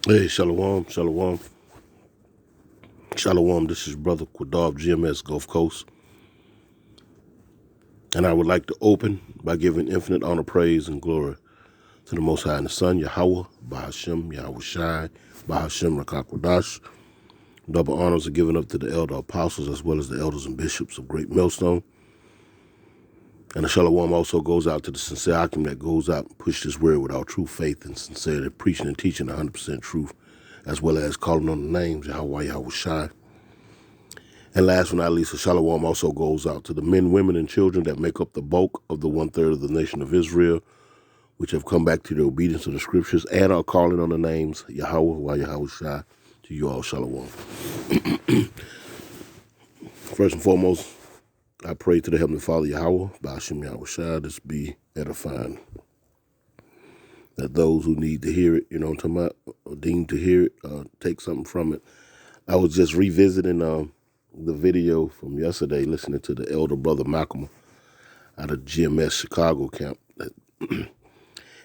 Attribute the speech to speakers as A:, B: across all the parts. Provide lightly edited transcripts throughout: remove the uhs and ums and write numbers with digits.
A: Hey, Shalom, Shalom, Shalom. This is Brother Quadov, GMS Gulf Coast. And I would like to open by giving infinite honor, praise, and glory to the Most High and the Son, Yahweh, Bahashem, Yahweh Shai, Bahashem, Rakakwadash. Double honors are given up to the elder apostles as well as the elders and bishops of Great Millstone. And the Shalom also goes out to the sincere Akim that goes out and push this word with all true faith and sincerity, preaching and teaching 100% truth, as well as calling on the names, Yahweh, Yahweh Shai. And last but not least, the Shalom also goes out to the men, women, and children that make up the bulk of the 1/3 of the nation of Israel, which have come back to the obedience of the scriptures and are calling on the names Yahweh, Yahweh Shai. To you all, Shalom. First and foremost, I pray to the Heavenly Father, Yahweh, Ba'ashem Yahweh Shai, this be edifying. That those who need to hear it, what I'm talking about, or deem to hear it, take something from it. I was just revisiting the video from yesterday, listening to the elder brother Malcolm out of GMS Chicago camp,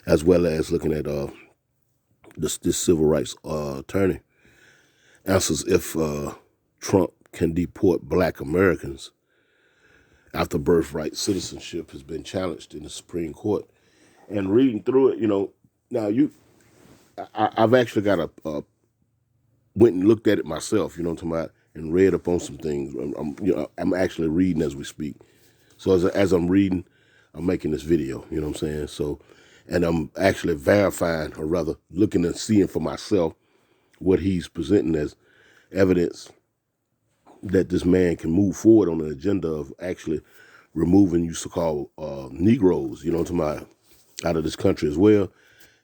A: as well as looking at this civil rights attorney answers if Trump can deport black Americans after birthright citizenship has been challenged in the Supreme Court. And reading through it, now I've actually got went and looked at it myself, what I'm talking about, and read up on some things. I'm actually reading as we speak. So as I'm reading, I'm making this video, you know what I'm saying? So, and I'm actually verifying, or rather looking and seeing for myself what he's presenting as evidence that this man can move forward on an agenda of actually removing you so-called Negroes, you know what I'm talking about, out of this country as well.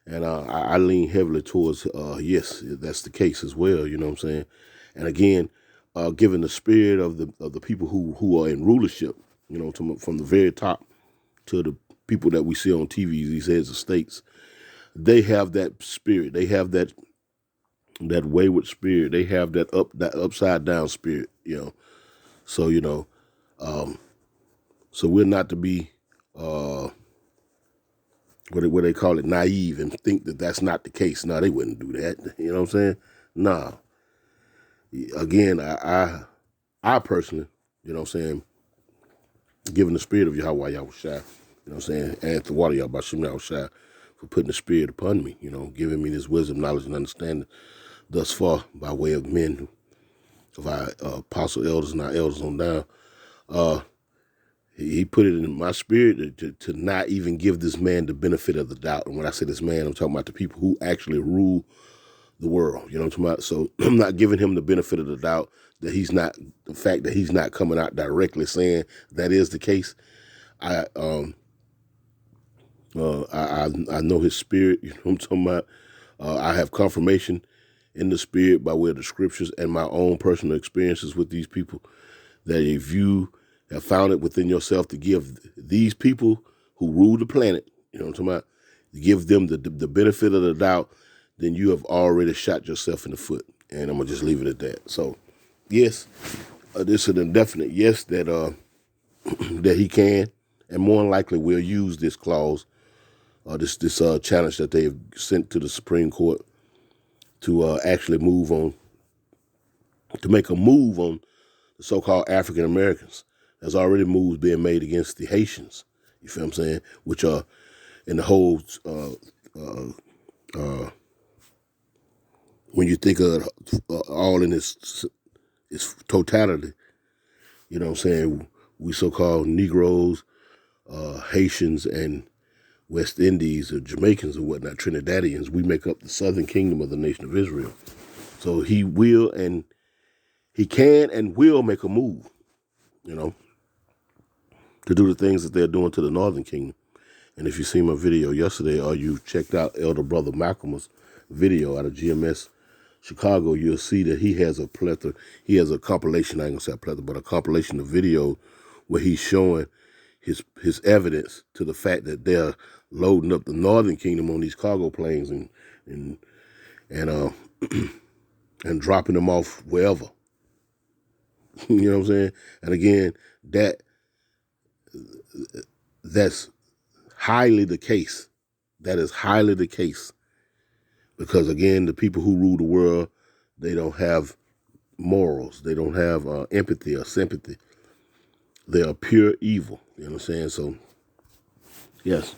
A: And I lean heavily towards, yes, that's the case as well, you know what I'm saying? And again, given the spirit of the people who are in rulership, from the very top to the people that we see on TV, these heads of states, they have that spirit. They have that wayward spirit. They have that upside down spirit, So, so we're not to be what they call it, naive, and think that that's not the case. No, they wouldn't do that. You know what I'm saying? Nah. Again, I personally, what I'm saying, given the spirit of Yahweh Yahushua, what I'm saying, and the water Yahweh Yahushua for putting the spirit upon me, giving me this wisdom, knowledge, and understanding thus far by way of men, of our apostle elders and our elders on down. He put it in my spirit to not even give this man the benefit of the doubt. And when I say this man, I'm talking about the people who actually rule the world. You know what I'm talking about? So I'm not giving him the benefit of the doubt that the fact that he's not coming out directly saying that is the case. I know his spirit. You know what I'm talking about? I have confirmation in the spirit by way of the scriptures and my own personal experiences with these people, that if you have found it within yourself to give these people who rule the planet, you know what I'm talking about, give them the benefit of the doubt, then you have already shot yourself in the foot. And I'm going to just leave it at that. So, yes, this is an indefinite yes that that he can, and more than likely will use this clause, this challenge that they've sent to the Supreme Court to actually move on, to make a move on the so-called African Americans. There's already moves being made against the Haitians, you feel what I'm saying, which are in the whole, when you think of all in its totality, you know what I'm saying, we so-called Negroes, Haitians, and West Indies, or Jamaicans and whatnot, Trinidadians, we make up the southern kingdom of the nation of Israel. So he will and he can and will make a move, to do the things that they're doing to the northern kingdom. And if you seen my video yesterday, or you checked out Elder Brother Malcolm's video out of GMS Chicago, you'll see that he has a plethora. He has a compilation, I ain't gonna say a plethora, but a compilation of video where he's showing his evidence to the fact that they're loading up the northern kingdom on these cargo planes and and dropping them off wherever. You know what I'm saying? And again, that's highly the case. That is highly the case Because again, the people who rule the world, they don't have morals. They don't have empathy or sympathy. They are pure evil. You know what I'm saying? So, yes.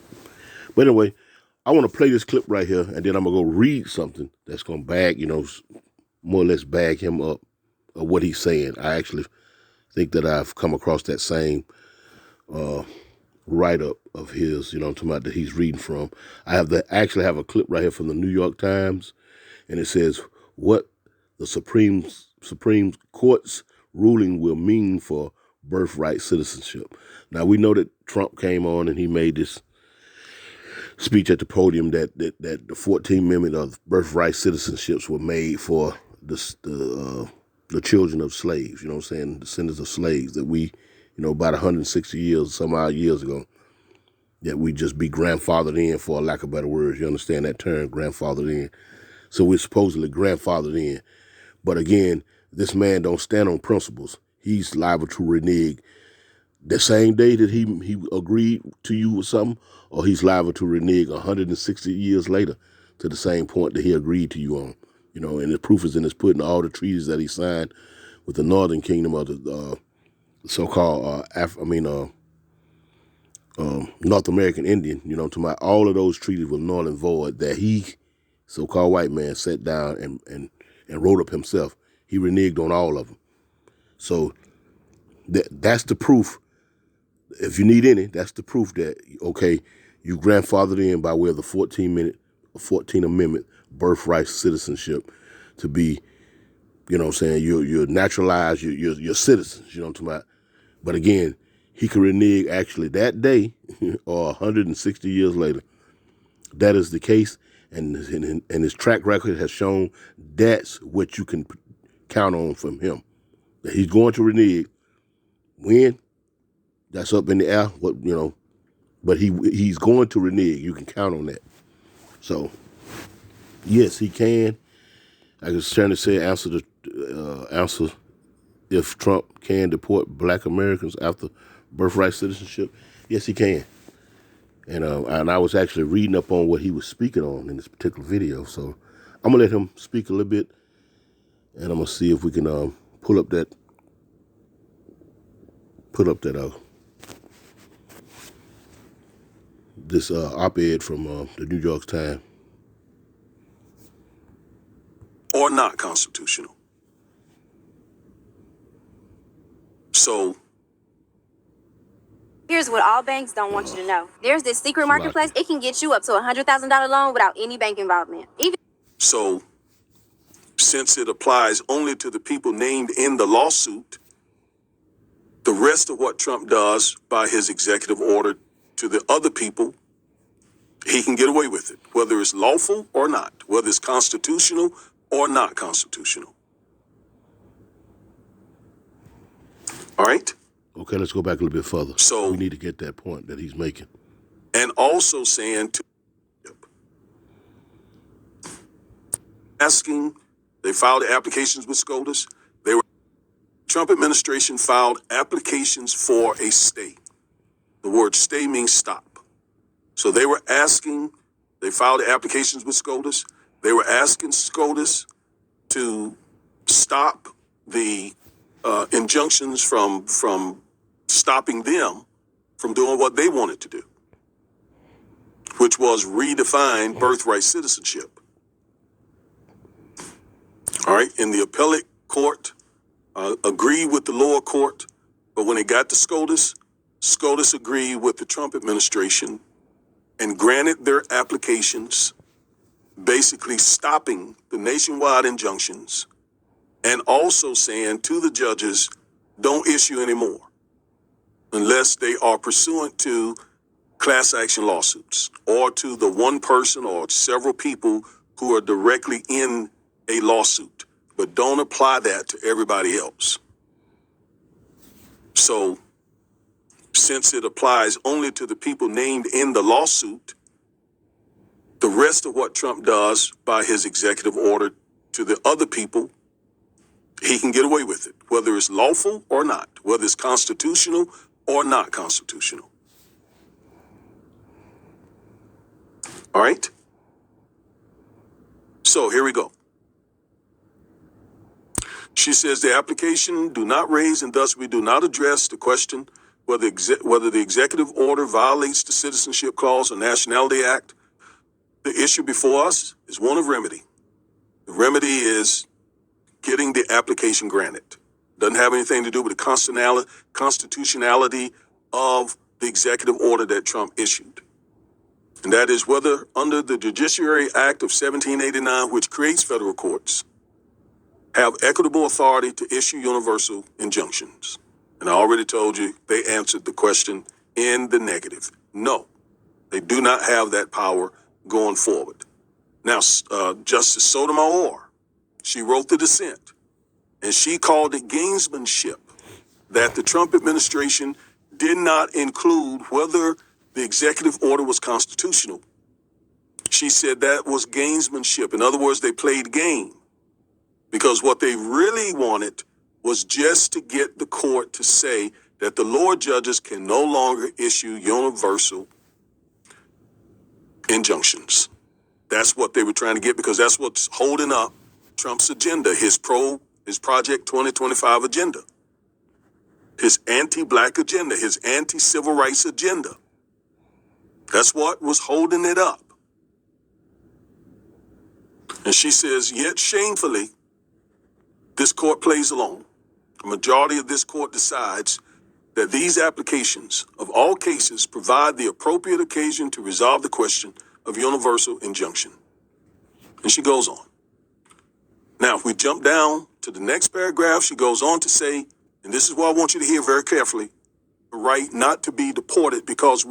A: But anyway, I want to play this clip right here, and then I'm going to go read something that's going to bag, more or less bag him up of what he's saying. I actually think that I've come across that same write-up of his, talking about that he's reading from. Actually have a clip right here from the New York Times, and it says what the Supreme Court's ruling will mean for birthright citizenship. Now, we know that Trump came on and he made this speech at the podium that the 14th Amendment of birthright citizenships were made for the children of slaves, you know what I'm saying, descendants of slaves, that we, about 160 years, some odd years ago, that we just be grandfathered in, for lack of better words. You understand that term, grandfathered in. So we're supposedly grandfathered in. But again, this man don't stand on principles. He's liable to renege the same day that he agreed to you with something, or he's liable to renege 160 years later to the same point that he agreed to you on. And the proof is in his putting all the treaties that he signed with the Northern Kingdom of the so-called North American Indian. To my all of those treaties were null and void that he, so-called white man, sat down and wrote up himself. He reneged on all of them. So that's the proof. If you need any, that's the proof that, okay, you grandfathered in by way of the 14th Amendment birthright citizenship to be, what I'm saying, you're naturalized, you're citizens, you know what I'm talking about. But again, he could renege actually that day or 160 years later. That is the case, and his track record has shown that's what you can count on from him. That he's going to renege. When? That's up in the air. But he's going to renege. You can count on that. So, yes, he can. I was trying to say answer if Trump can deport Black Americans after birthright citizenship. Yes, he can. And I was actually reading up on what he was speaking on in this particular video. So I'm gonna let him speak a little bit, and I'm gonna see if we can put up that this op-ed from the New York Times.
B: Or not constitutional. So
C: here's what all banks don't want you to know. There's this secret marketplace. It can get you up to a $100,000 loan without any bank involvement.
B: So since it applies only to the people named in the lawsuit, the rest of what Trump does by his executive order to the other people, he can get away with it, whether it's lawful or not, whether it's constitutional or not constitutional. All right?
A: Okay, let's go back a little bit further.
B: So
A: we need to get that point that he's making.
B: And also saying they filed applications with SCOTUS. Trump administration filed applications for a stay. The word stay means stop. So they filed applications with SCOTUS. They were asking SCOTUS to stop the injunctions from stopping them from doing what they wanted to do, which was redefine birthright citizenship. All right, in the appellate court, agreed with the lower court, but when it got to SCOTUS, SCOTUS agreed with the Trump administration and granted their applications, basically stopping the nationwide injunctions and also saying to the judges, don't issue any more unless they are pursuant to class action lawsuits or to the one person or several people who are directly in a lawsuit, but don't apply that to everybody else. So since it applies only to the people named in the lawsuit, the rest of what Trump does by his executive order to the other people, he can get away with it, whether it's lawful or not, whether it's constitutional or not constitutional. All right? So here we go. She says the application do not raise and thus we do not address the question whether the executive order violates the Citizenship Clause or Nationality Act. The issue before us is one of remedy. The remedy is getting the application granted. Doesn't have anything to do with the constitutionality of the executive order that Trump issued. And that is whether under the Judiciary Act of 1789, which creates federal courts, have equitable authority to issue universal injunctions. And I already told you they answered the question in the negative. No, they do not have that power going forward. Now, Justice Sotomayor, she wrote the dissent, and she called it gamesmanship that the Trump administration did not include whether the executive order was constitutional. She said that was gamesmanship. In other words, they played game. Because what they really wanted was just to get the court to say that the lower judges can no longer issue universal injunctions. That's what they were trying to get, because that's what's holding up Trump's agenda, his Project 2025 agenda, his anti-black agenda, his anti-civil rights agenda. That's what was holding it up. And she says, yet shamefully, this court plays along. The majority of this court decides that these applications of all cases provide the appropriate occasion to resolve the question of universal injunction. And she goes on. Now, if we jump down to the next paragraph, she goes on to say, and this is what I want you to hear very carefully, the right not to be deported because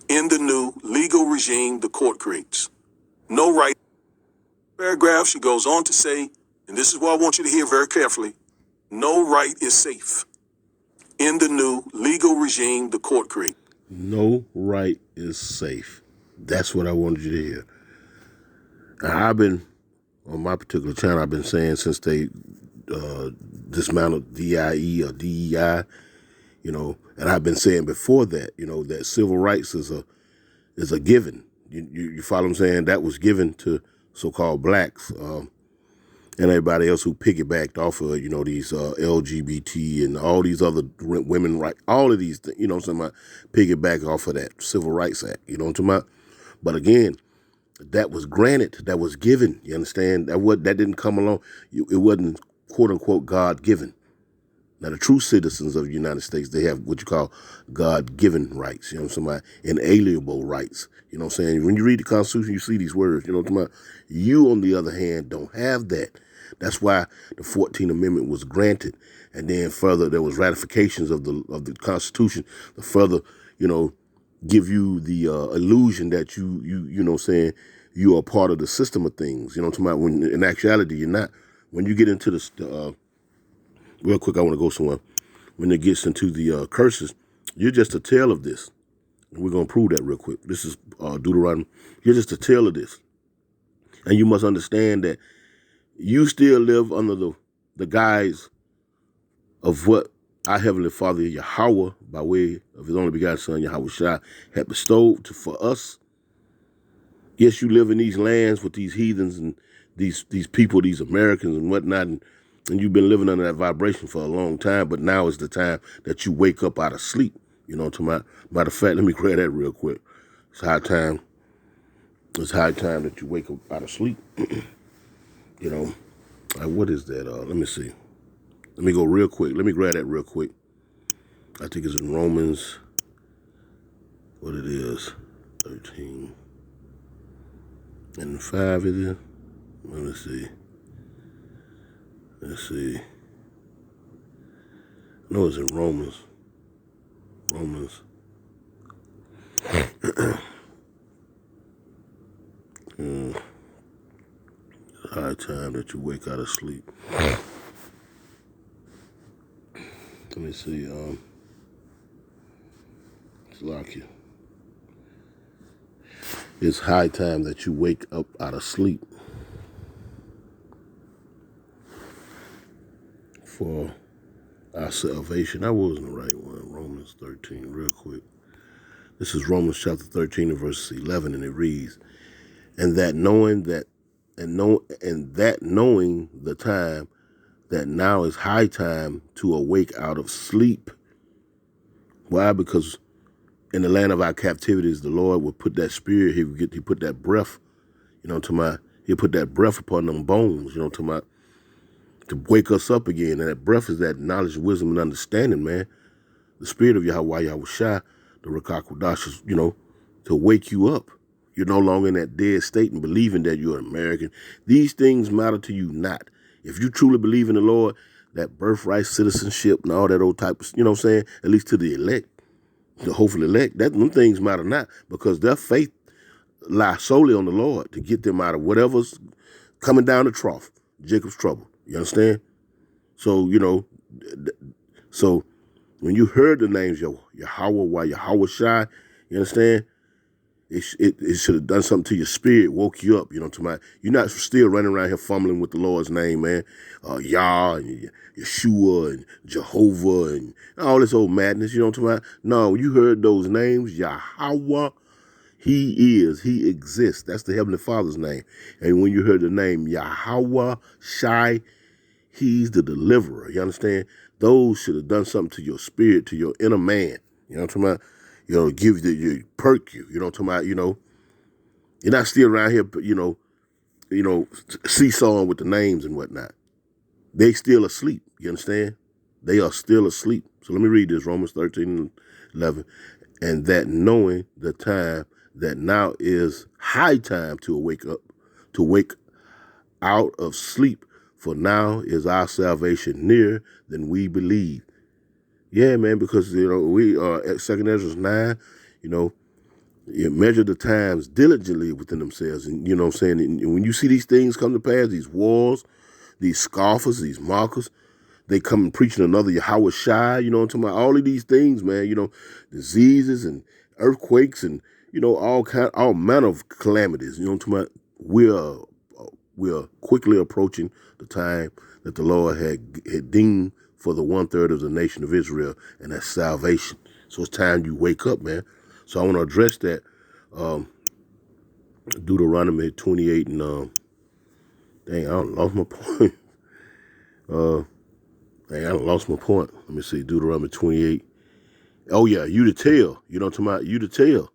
B: in the new legal regime the court creates. No right. Paragraph, she goes on to say, and this is what I want you to hear very carefully, no right is safe in the new legal regime the court creates.
A: No right is safe. That's what I wanted you to hear. Now, I've been, on my particular channel, I've been saying since they dismantled DIE or DEI, and I've been saying before that, that civil rights is a given. You follow what I'm saying? That was given to so-called blacks and everybody else who piggybacked off of, these LGBT and all these other women rights, all of these things, piggyback off of that Civil Rights Act, But again, that was granted, that was given, you understand? That didn't come along. It wasn't, quote unquote, God-given. Now, the true citizens of the United States, they have what you call God-given rights, inalienable rights. When you read the Constitution, you see these words, You, on the other hand, don't have that. That's why the 14th Amendment was granted. And then further, there was ratifications of the Constitution to further, give you the illusion that you are part of the system of things. When in actuality, you're not. When you get into this, real quick, I want to go somewhere. When it gets into the curses, you're just a tale of this. And we're going to prove that real quick. This is Deuteronomy. You're just a tale of this. And you must understand that you still live under the guise of what our Heavenly Father, Yahweh, by way of His only begotten Son, Yahweh Shai, had bestowed for us. Yes, you live in these lands with these heathens and these people, these Americans and whatnot, and you've been living under that vibration for a long time, but now is the time that you wake up out of sleep. Matter of fact, let me grab that real quick. It's high time that you wake up out of sleep. What is that? Let me see. Let me go real quick. Let me grab that real quick. I think it's in Romans, what it is, 13 and 5 it is. Let me see. Let's see. I know it's in Romans. High time that you wake out of sleep. Let me see. It's lock you. It's high time that you wake up out of sleep for our salvation. I wasn't the right one. Romans 13, real quick. This is Romans chapter 13 and verse 11, and it reads, and that knowing that and that knowing the time that now is high time to awake out of sleep. Why? Because in the land of our captivities, the Lord would put that spirit, he put that breath, he'll put that breath upon them bones, to wake us up again. And that breath is that knowledge, wisdom, and understanding, man. The spirit of Yahweh Yahushua, the Rakakwadash, is, to wake you up. You're no longer in that dead state and believing that you're an American. These things matter to you not. If you truly believe in the Lord, that birthright citizenship and all that old type of, at least to the elect, the hopeful elect, them things matter not, because their faith lies solely on the Lord to get them out of whatever's coming down the trough, Jacob's trouble. You understand? So, so when you heard the names Yahweh, Yahweh Shai, you understand? It should have done something to your spirit, woke you up. You're not still running around here fumbling with the Lord's name, man. Yah and Yeshua and Jehovah and all this old madness. No, you heard those names, Yahweh. He exists. That's the Heavenly Father's name. And when you heard the name Yahweh Shai, he's the deliverer. You understand? Those should have done something to your spirit, to your inner man. You know what I'm talking about? Give you, perk you. You know what I'm talking about? You're not still around here, seesawing with the names and whatnot. They still asleep. You understand? They are still asleep. So let me read this, Romans 13:11. And that knowing the time that now is high time to wake out of sleep, for now is our salvation nearer than we believe. Yeah, man, because, we are at 2 Ezra 9, you measure the times diligently within themselves. And, what I'm saying? And when you see these things come to pass, these wars, these scoffers, these mockers, they come and preaching another Yahweh Shai, what I'm talking about? All of these things, man, diseases and earthquakes and, all manner of calamities, what I'm talking about? We are quickly approaching the time that the Lord had deemed for the 1/3 of the nation of Israel, and that's salvation. So it's time you wake up, man. So I want to address that. Deuteronomy 28 and dang, I lost my point. I lost my point. Let me see, Deuteronomy 28. Oh yeah, you to tell. You know what I'm talking about? You to tell.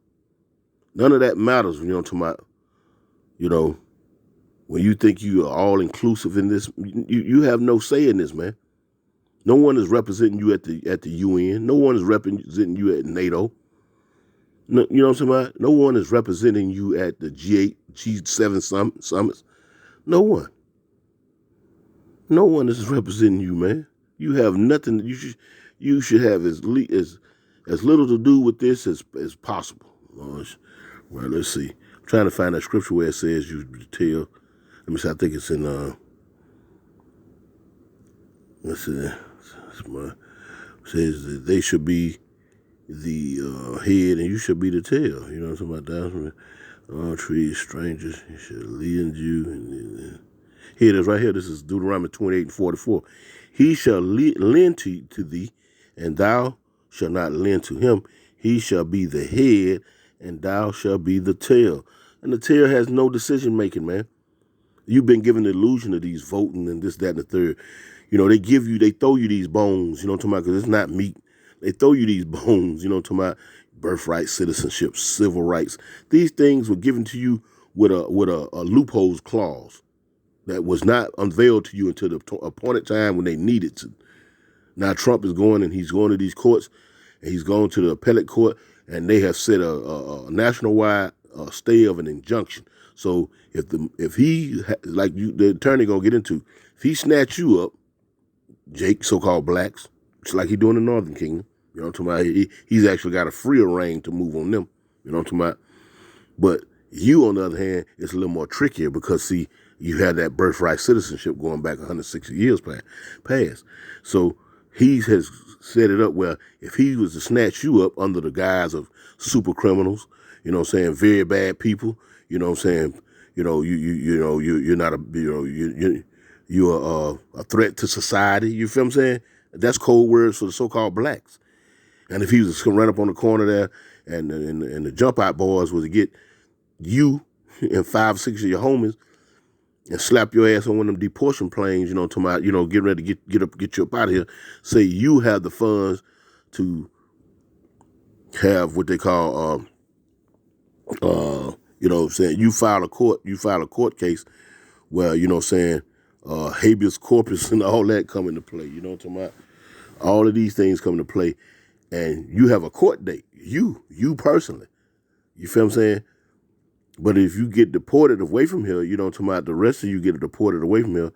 A: None of that matters. You know what I'm talking about? When you think you are all inclusive in this, you have no say in this, man. No one is representing you at the UN. No one is representing you at NATO. No, you know what I'm talking about? No one is representing you at the G8, G7 summits. No one. No one is representing you, man. You have nothing. You should have as little to do with this as possible. Well, let's see. I'm trying to find that scripture where it says you tell. Let me see. I think it's in. Let's see. It says that they should be the head and you should be the tail. You know what I'm talking about? All trees, strangers, he should lead you. Here it is right here. This is Deuteronomy 28:44. He shall lend to thee, and thou shalt not lend to him. He shall be the head, and thou shalt be the tail. And the tail has no decision making, man. You've been given the illusion of these voting and this, that, and the third. They throw you these bones, you know what I'm talking about, because it's not meat. They throw you these bones, you know what I'm talking about, birthright, citizenship, civil rights. These things were given to you with a loopholes clause that was not unveiled to you until the appointed time when they needed to. Now Trump is going, and he's going to these courts, and he's going to the appellate court, and they have set a nationwide stay of an injunction. So if he, like the attorney gonna get into, if he snatch you up, Jake, so-called blacks, just like he doing in the Northern Kingdom, you know what I'm talking about? He's actually got a freer reign to move on them, you know what I'm talking about? But you, on the other hand, it's a little more trickier because, see, you had that birthright citizenship going back 160 years past. So he has set it up where if he was to snatch you up under the guise of super criminals, you know what I'm saying, very bad people, you know what I'm saying, you're not you're a threat to society, you feel what I'm saying? That's code words for the so-called blacks. And if he was to run up on the corner there and the jump out boys was to get you and 5 or 6 of your homies, and slap your ass on one of them deportation planes, talking about, getting ready to get you up out of here. Say you have the funds to have what they call, saying you file a court case where, habeas corpus and all that come into play. You know what I'm talking about? All of these things come into play, and you have a court date. You personally. You feel what I'm saying? But if you get deported away from here, talking about the rest of you get deported away from here,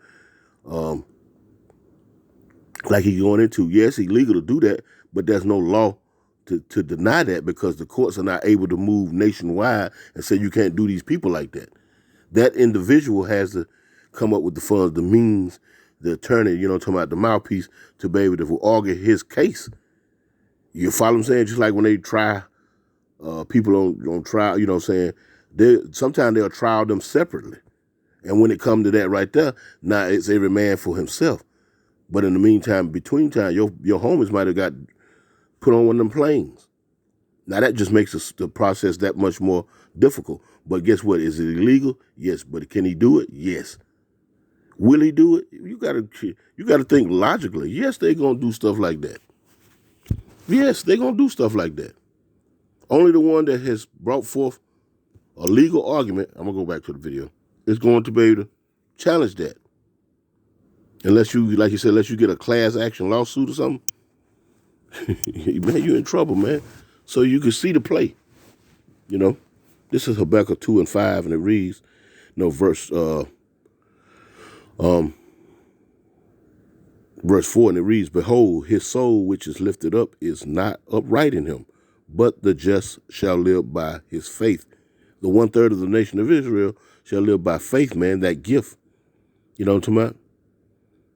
A: like he's going into, yes, it's illegal to do that, but there's no law to deny that, because the courts are not able to move nationwide and say you can't do these people like that. That individual has to come up with the funds, the means, the attorney, talking about the mouthpiece, to be able to argue his case. You follow what I'm saying? Just like when they try people on trial, sometimes they'll trial them separately. And when it comes to that right there, now it's every man for himself. But in the meantime, between time, your homies might have got put on one of them planes. Now that just makes the process that much more difficult. But guess what? Is it illegal? Yes. But can he do it? Yes. Will he do it? You gotta think logically. Yes, they're gonna do stuff like that. Yes, they're gonna do stuff like that. Only the one that has brought forth a legal argument, I'm gonna go back to the video, is going to be able to challenge that. Unless you, like you said, unless you get a class action lawsuit or something, man, you're in trouble, man. So you can see the play. This is Habakkuk 2:5, and it reads, verse 4, and it reads, "Behold, his soul which is lifted up is not upright in him, but the just shall live by his faith." The 1/3 of the nation of Israel shall live by faith, man, that gift. You know what I'm talking about?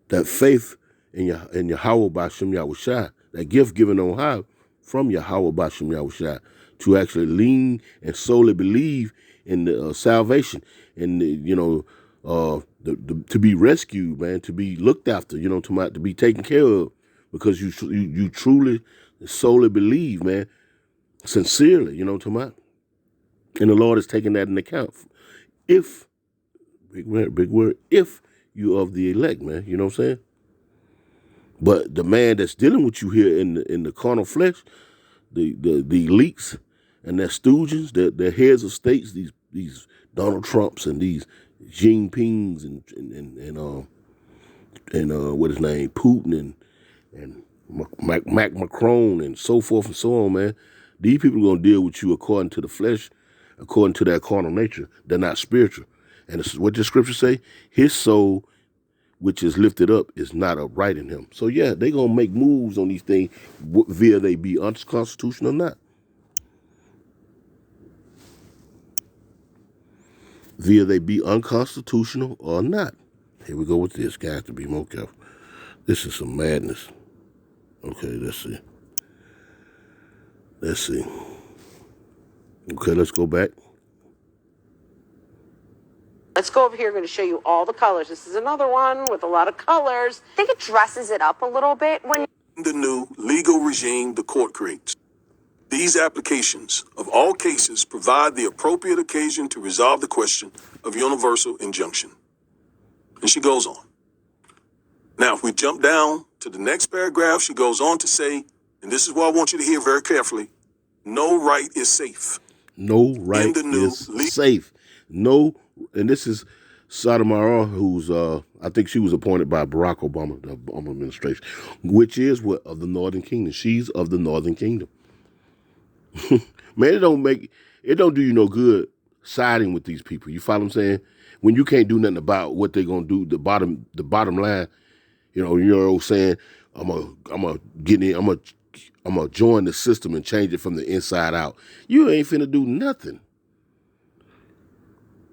A: That faith in Yahweh B'Shem Yahushua, that gift given on high from Yahweh B'Shem Yahushua, to actually lean and solely believe in the salvation, and to be rescued, man, to be looked after, to be taken care of, because you truly solely believe, man, sincerely, what I'm about. And the Lord is taking that into account. If, big word, if you of the elect, man, you know what I'm saying? But the man that's dealing with you here in the carnal flesh, the elites and their stooges, their heads of states, these Donald Trumps and these Xi Jinpings and what his name, Putin and Macron and so forth and so on, man. These people are gonna deal with you according to the flesh, according to their carnal nature. They're not spiritual. And this is what the scripture say: his soul which is lifted up is not upright in him. So yeah, they gonna make moves on these things, via they be unconstitutional or not. Via they be unconstitutional or not. Here we go with this. Guys, to be more careful. This is some madness. Okay, let's see. Okay, let's go back.
D: Let's go over here. I'm going to show you all the colors. This is another one with a lot of colors.
C: I think it dresses it up a little bit when
B: The new legal regime the court creates. These applications of all cases provide the appropriate occasion to resolve the question of universal injunction. And she goes on. Now, if we jump down to the next paragraph, she goes on to say, and this is what I want you to hear very carefully: no right is safe.
A: No right is safe. No, and this is Sotomayor, who's I think she was appointed by Barack Obama, the Obama administration, which is what, of the Northern Kingdom. She's of the Northern Kingdom. Man, it don't do you no good siding with these people. You follow what I'm saying? When you can't do nothing about what they're gonna do, the bottom line, you're saying, I'm gonna join the system and change it from the inside out. You ain't finna do nothing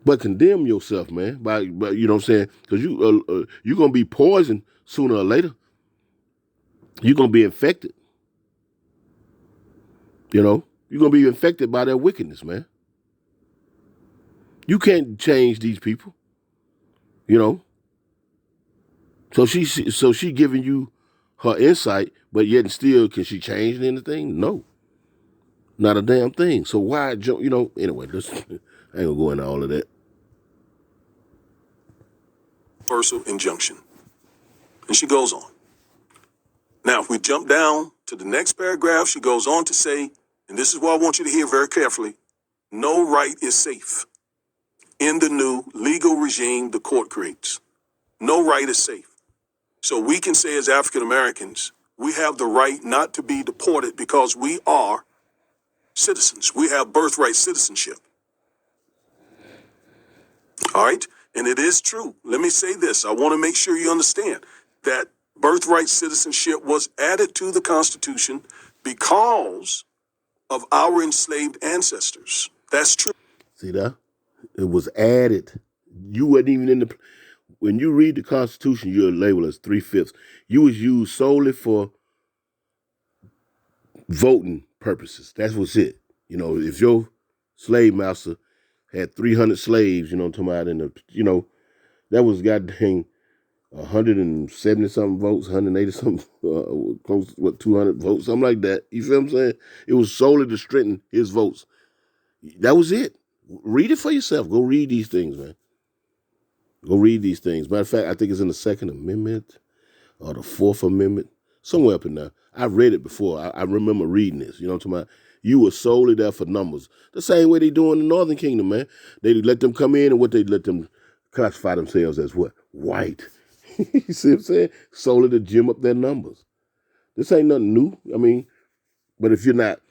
A: but condemn yourself, man. By you know what I'm saying? Because you're gonna be poisoned sooner or later. You're gonna be infected. You're gonna be infected by their wickedness, man. You can't change these people. So she giving you her insight, but yet and still, can she change anything? No, not a damn thing. So why, anyway, I ain't gonna go into all of that.
B: universal injunction. And she goes on. Now, if we jump down to the next paragraph, she goes on to say, and this is what I want you to hear very carefully, no right is safe in the new legal regime the court creates. No right is safe. So we can say as African Americans, we have the right not to be deported because we are citizens. We have birthright citizenship. All right? And it is true. Let me say this. I want to make sure you understand that birthright citizenship was added to the Constitution because of our enslaved ancestors. That's true.
A: See that? It was added. You wasn't even in the... When you read the Constitution, you're labeled as 3/5. You was used solely for voting purposes. That's what's it. You know, if your slave master had 300 slaves, you know, talking about that was goddamn 170 something votes, 180 something, close to 200 votes, something like that. You feel what I'm saying? It was solely to strengthen his votes. That was it. Read it for yourself. Go read these things, man. Go read these things. Matter of fact, I think it's in the Second Amendment or the Fourth Amendment, somewhere up in there. I've read it before. I remember reading this. You know what I'm talking about? You were solely there for numbers. The same way they do in the Northern Kingdom, man. They let them come in and what they let them classify themselves as what? White. You see what I'm saying? Solely to gym up their numbers. This ain't nothing new. I mean, but if you're not,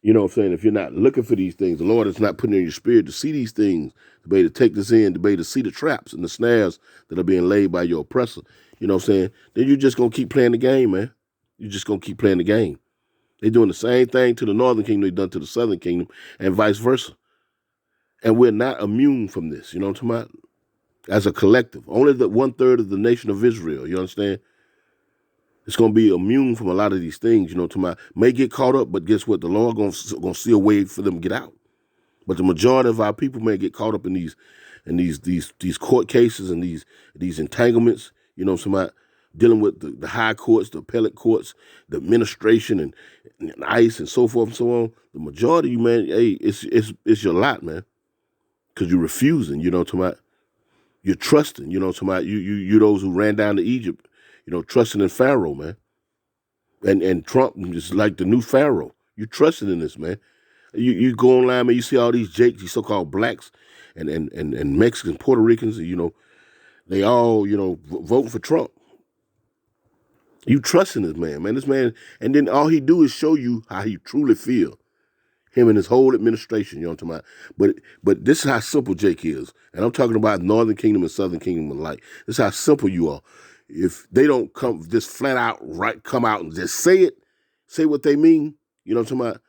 A: you know what I'm saying, if you're not looking for these things, the Lord is not putting in your spirit to see these things, to be able to take this in, to be able to see the traps and the snares that are being laid by your oppressor, you know what I'm saying, then you're just going to keep playing the game, man. You're just going to keep playing the game. They're doing the same thing to the Northern Kingdom they've done to the Southern Kingdom and vice versa. And we're not immune from this, you know what I'm talking about? As a collective. Only the 1/3 of the nation of Israel, you understand? It's going to be immune from a lot of these things, you know, may get caught up, but guess what? The Lord going to see a way for them to get out. But the majority of our people may get caught up in these court cases and these entanglements, you know, dealing with the high courts, the appellate courts, the administration and ICE and so forth and so on. The majority of you, man, hey, it's your lot, man, because you're refusing, you know, you're trusting, you know, you those who ran down to Egypt, you know, trusting in Pharaoh, man. And Trump is like the new Pharaoh. You trusting in this, man. You go online, man, you see all these Jakes, these so-called blacks and Mexicans, Puerto Ricans, you know, they all, you know, voting for Trump. You trusting this man, this man, and then all he do is show you how he truly feel. Him and his whole administration, you know what I'm talking about? But this is how simple Jake is. And I'm talking about Northern Kingdom and Southern Kingdom alike. This is how simple you are. If they don't just flat out come out and just say what they mean, you know what I'm talking about?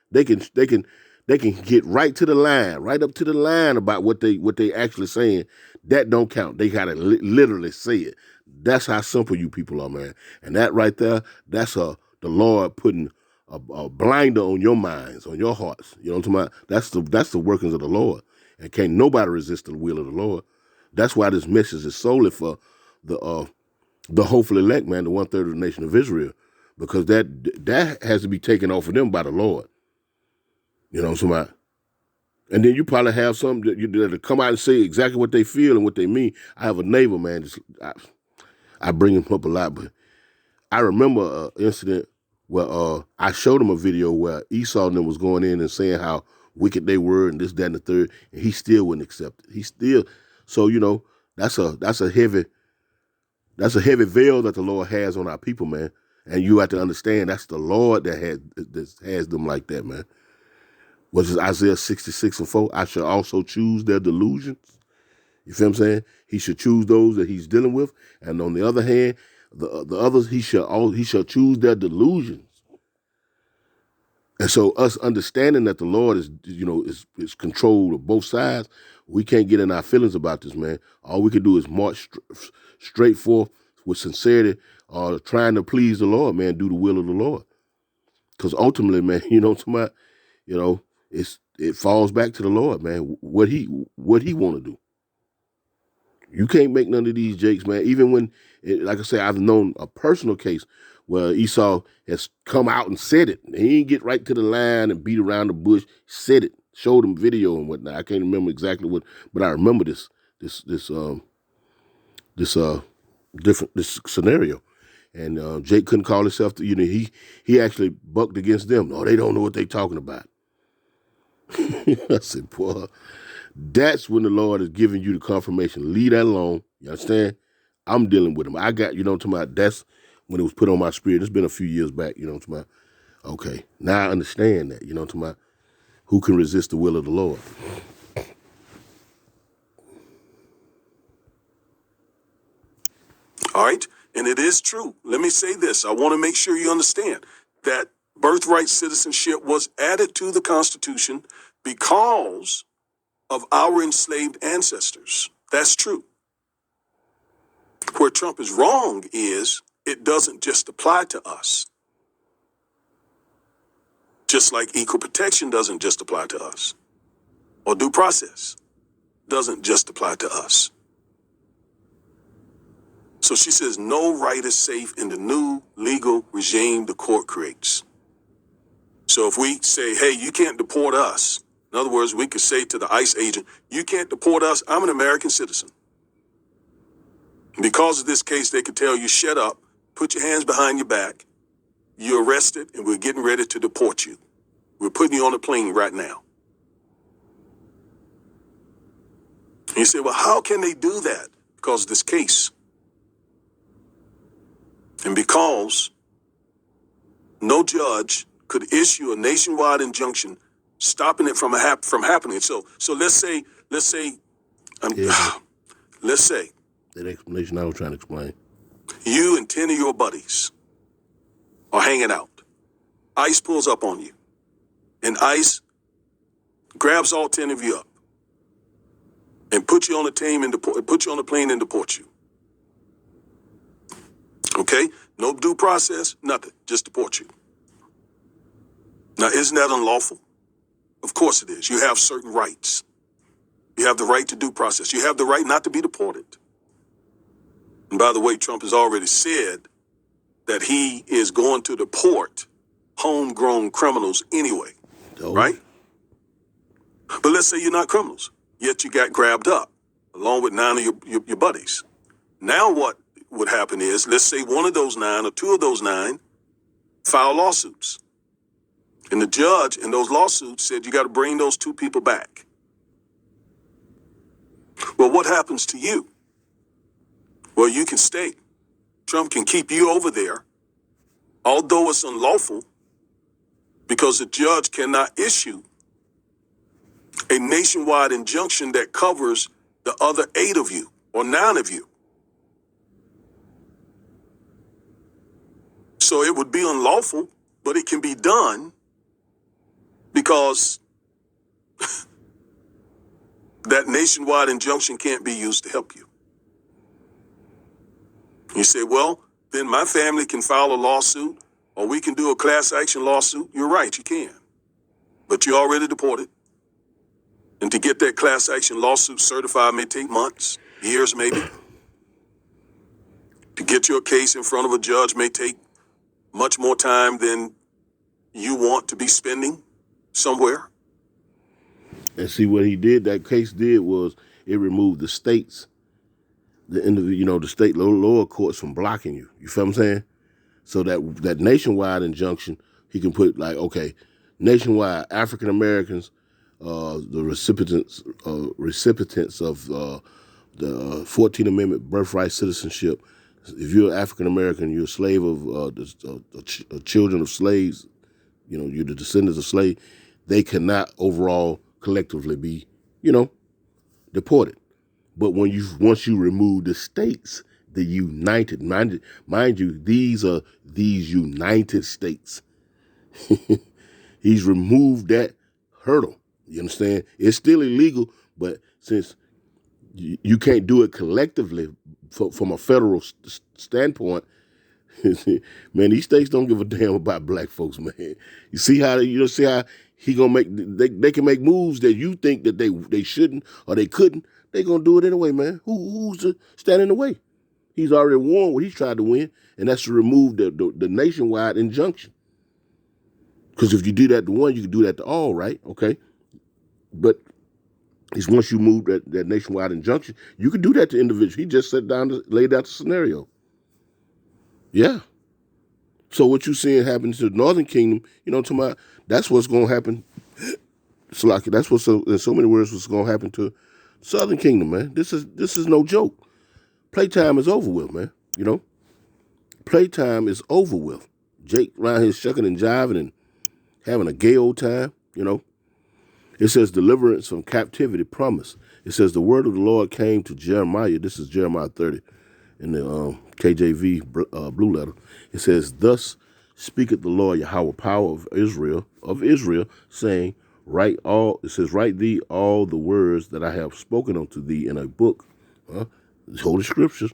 A: They can get right to the line, right up to the line about what they actually saying. That don't count. They gotta literally say it. That's how simple you people are, man. And that right there, that's the Lord putting a blinder on your minds, on your hearts. You know what I'm talking about? That's the workings of the Lord. And can't nobody resist the will of the Lord. That's why this message is solely for the hopeful elect, man, the 1/3 of the nation of Israel, because that has to be taken off of them by the Lord. You know what I'm talking about? And then you probably have some that come out and say exactly what they feel and what they mean. I have a neighbor, man. I bring him up a lot, but I remember an incident where I showed him a video where Esau and them was going in and saying how wicked they were and this, that, and the third, and he still wouldn't accept it. So, you know, that's a heavy veil that the Lord has on our people, man. And you have to understand that's the Lord that has them like that, man. Which is Isaiah 66:4. I shall also choose their delusions. You feel what I'm saying? He should choose those that he's dealing with, and on the other hand, the others he shall choose their delusions. And so, us understanding that the Lord is control of both sides, we can't get in our feelings about this, man. All we can do is march straight forth with sincerity, trying to please the Lord, man. Do the will of the Lord, because ultimately, man, you know what I'm talking about? You know, it falls back to the Lord, man. What he want to do. You can't make none of these jakes, man. Even when, like I said, I've known a personal case where Esau has come out and said it. He didn't get right to the line and beat around the bush. Said it, showed him video and whatnot. I can't remember exactly what, but I remember this this scenario. And Jake couldn't call himself, he actually bucked against them. No, they don't know what they're talking about. I said, boy, that's when the Lord is giving you the confirmation. Leave that alone. You understand? I'm dealing with him. I got, to my, that's when it was put on my spirit. It's been a few years back, to my, okay, now I understand that, to my, who can resist the will of the Lord?
B: All right. And it is true. Let me say this. I want to make sure you understand that birthright citizenship was added to the Constitution because of our enslaved ancestors. That's true. Where Trump is wrong is it doesn't just apply to us. Just like equal protection doesn't just apply to us. Or due process doesn't just apply to us. So she says no right is safe in the new legal regime the court creates. So if we say, hey, you can't deport us, in other words, we could say to the ICE agent, you can't deport us, I'm an American citizen. Because of this case, they could tell you, shut up, put your hands behind your back, you're arrested, and we're getting ready to deport you. We're putting you on a plane right now. And you say, well, how can they do that? Because of this case. And because no judge could issue a nationwide injunction stopping it from happening. So let's say, let's say
A: that explanation I was trying to explain.
B: You and 10 of your buddies are hanging out. ICE pulls up on you, and ICE grabs all 10 of you up and put you on a plane and deport you. Okay? No due process, nothing. Just deport you. Now, isn't that unlawful? Of course it is. You have certain rights. You have the right to due process. You have the right not to be deported. And by the way, Trump has already said that he is going to deport homegrown criminals anyway, right? But let's say you're not criminals, yet you got grabbed up along with 9 of your buddies. Now what would happen is, let's say one of those 9 or 2 of those 9 file lawsuits. And the judge in those lawsuits said you got to bring those 2 people back. Well, what happens to you? Well, you can stay. Trump can keep you over there, although it's unlawful, because the judge cannot issue a nationwide injunction that covers the other 8 of you or 9 of you. So it would be unlawful, but it can be done because that nationwide injunction can't be used to help you. You say, well, then my family can file a lawsuit or we can do a class action lawsuit. You're right, you can. But you're already deported. And to get that class action lawsuit certified may take months, years maybe. To get your case in front of a judge may take much more time than you want to be spending somewhere.
A: And see what he did, that case did was it removed the states, the state lower courts from blocking you. You feel what I'm saying? So that nationwide injunction, he can put like, okay, nationwide, African Americans, the recipients of the 14th Amendment birthright citizenship. If you're African American, you're a slave of the children of slaves. You're the descendants of slaves. They cannot overall collectively be, deported. But once you remove the states, the united, mind you, these are these United States. He's removed that hurdle. You understand? It's still illegal, but since you can't do it collectively from a federal standpoint, man, these states don't give a damn about black folks, man. You see how he gonna make? They can make moves that you think that they shouldn't or they couldn't. They gonna do it anyway, man. Who's to stand in the way? He's already won what he's tried to win, and that's to remove the nationwide injunction. Because if you do that to one, you can do that to all, right? Okay, but Is once you move that nationwide injunction, you can do that to individuals. He just laid out the scenario. Yeah. So what you seeing happen to the Northern Kingdom, that's what's going to happen. So like that's what's in so many words what's going to happen to Southern Kingdom, man. This is no joke. Playtime is over with, man. Playtime is over with. Jake around here shucking and jiving and having a gay old time, It says deliverance from captivity promise. It says the word of the Lord came to Jeremiah. This is Jeremiah 30 in the KJV blue letter. It says, thus speaketh the Lord Yahweh, power of Israel, saying, write thee all the words that I have spoken unto thee in a book, Holy Scriptures.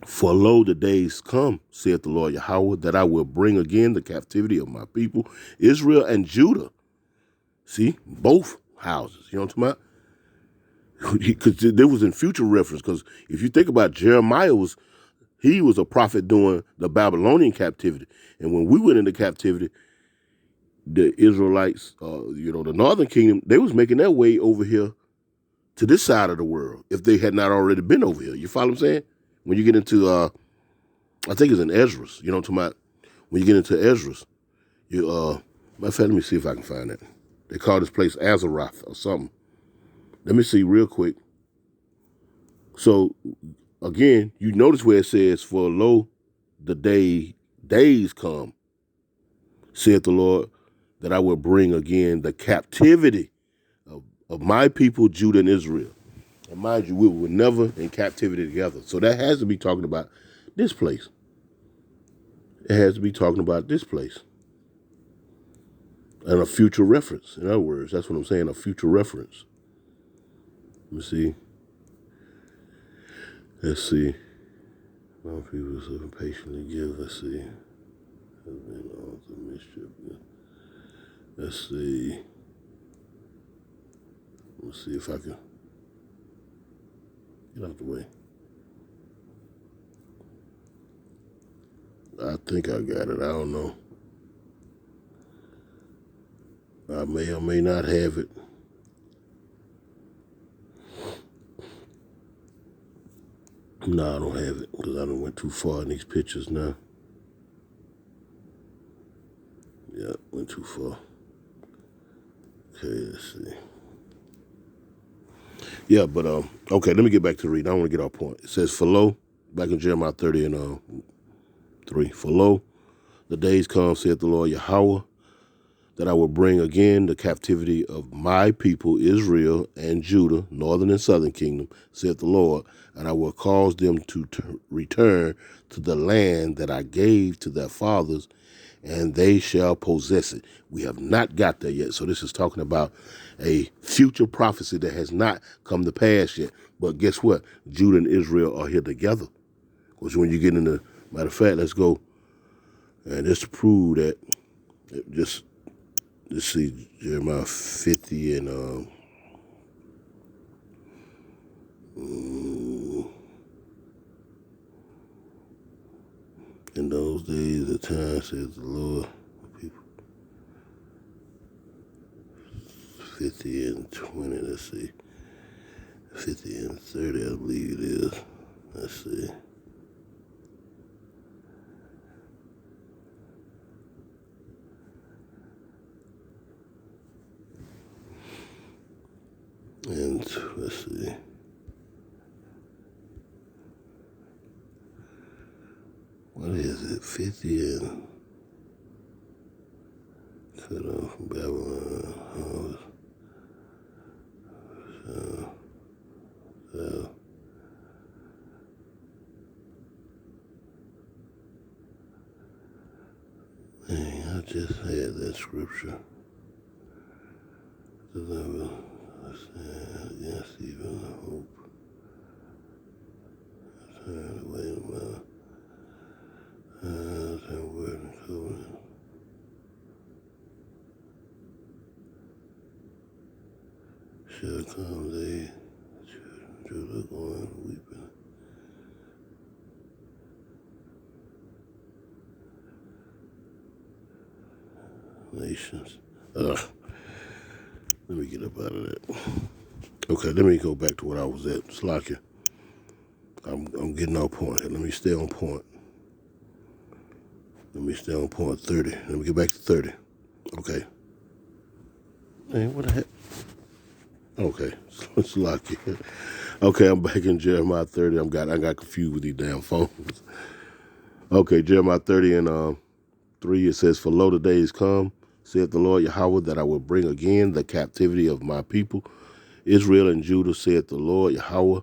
A: For lo, the days come, saith the Lord Yahweh, that I will bring again the captivity of my people, Israel and Judah. See, both houses, you know what I'm talking about? Because there was in future reference, because if you think about Jeremiah, he was a prophet during the Babylonian captivity. And when we went into captivity, the Israelites, the Northern Kingdom, they was making their way over here to this side of the world if they had not already been over here. You follow what I'm saying? When you get into, I think it's in Esdras, you know what I'm talking about? When you get into Esdras, matter of fact, let me see if I can find that. They call this place Azaroth or something. Let me see real quick. So, again, you notice where it says, for lo, the days come, saith the Lord, that I will bring again the captivity of my people, Judah and Israel. And mind you, we were never in captivity together. So that has to be talking about this place. It has to be talking about this place. And a future reference. In other words, that's what I'm saying, a future reference. Let me see. Let's see. My people so patiently give. Let's see. Let's see. Let's see if I can get out the way. I think I got it. I don't know. I may or may not have it. No, I don't have it because I done went too far in these pictures now. Yeah, went too far. Okay, let's see. Yeah, but okay, let me get back to the reading. I don't want to get off point. It says, for lo, back in Jeremiah 30 and 3, for lo, the days come, saith the Lord Yahweh, that I will bring again the captivity of my people, Israel and Judah, northern and southern kingdom, saith the Lord, and I will cause them to return to the land that I gave to their fathers, and they shall possess it. We have not got there yet. So this is talking about a future prophecy that has not come to pass yet. But guess what? Judah and Israel are here together. Because when you get into, matter of fact, let's go, and just to prove that, just let's see, Jeremiah 50 and in those days, the time, says the Lord, people, 50 and 20, let's see, 50 and 30, I believe it is. Let's see. And let's see. What is it? 50 and cut off from Babylon. Dang, I just had that scripture. Deliver us against even hope. Turn away my eyes and word and covenant. Shall come they, Judah going weeping. Nations. Let me get up out of that. Okay, let me go back to what I was at. Slakia. I'm getting on point here. Let me stay on point. Let me stay on point 30. Let me get back to 30. Okay. Man, what the heck? Okay. Slakia. Okay, I'm back in Jeremiah 30. I got confused with these damn phones. Okay, Jeremiah 30 and 3, it says, "For lo, the days come, saith the Lord Yahweh, that I will bring again the captivity of my people, Israel and Judah, saith the Lord Yahweh,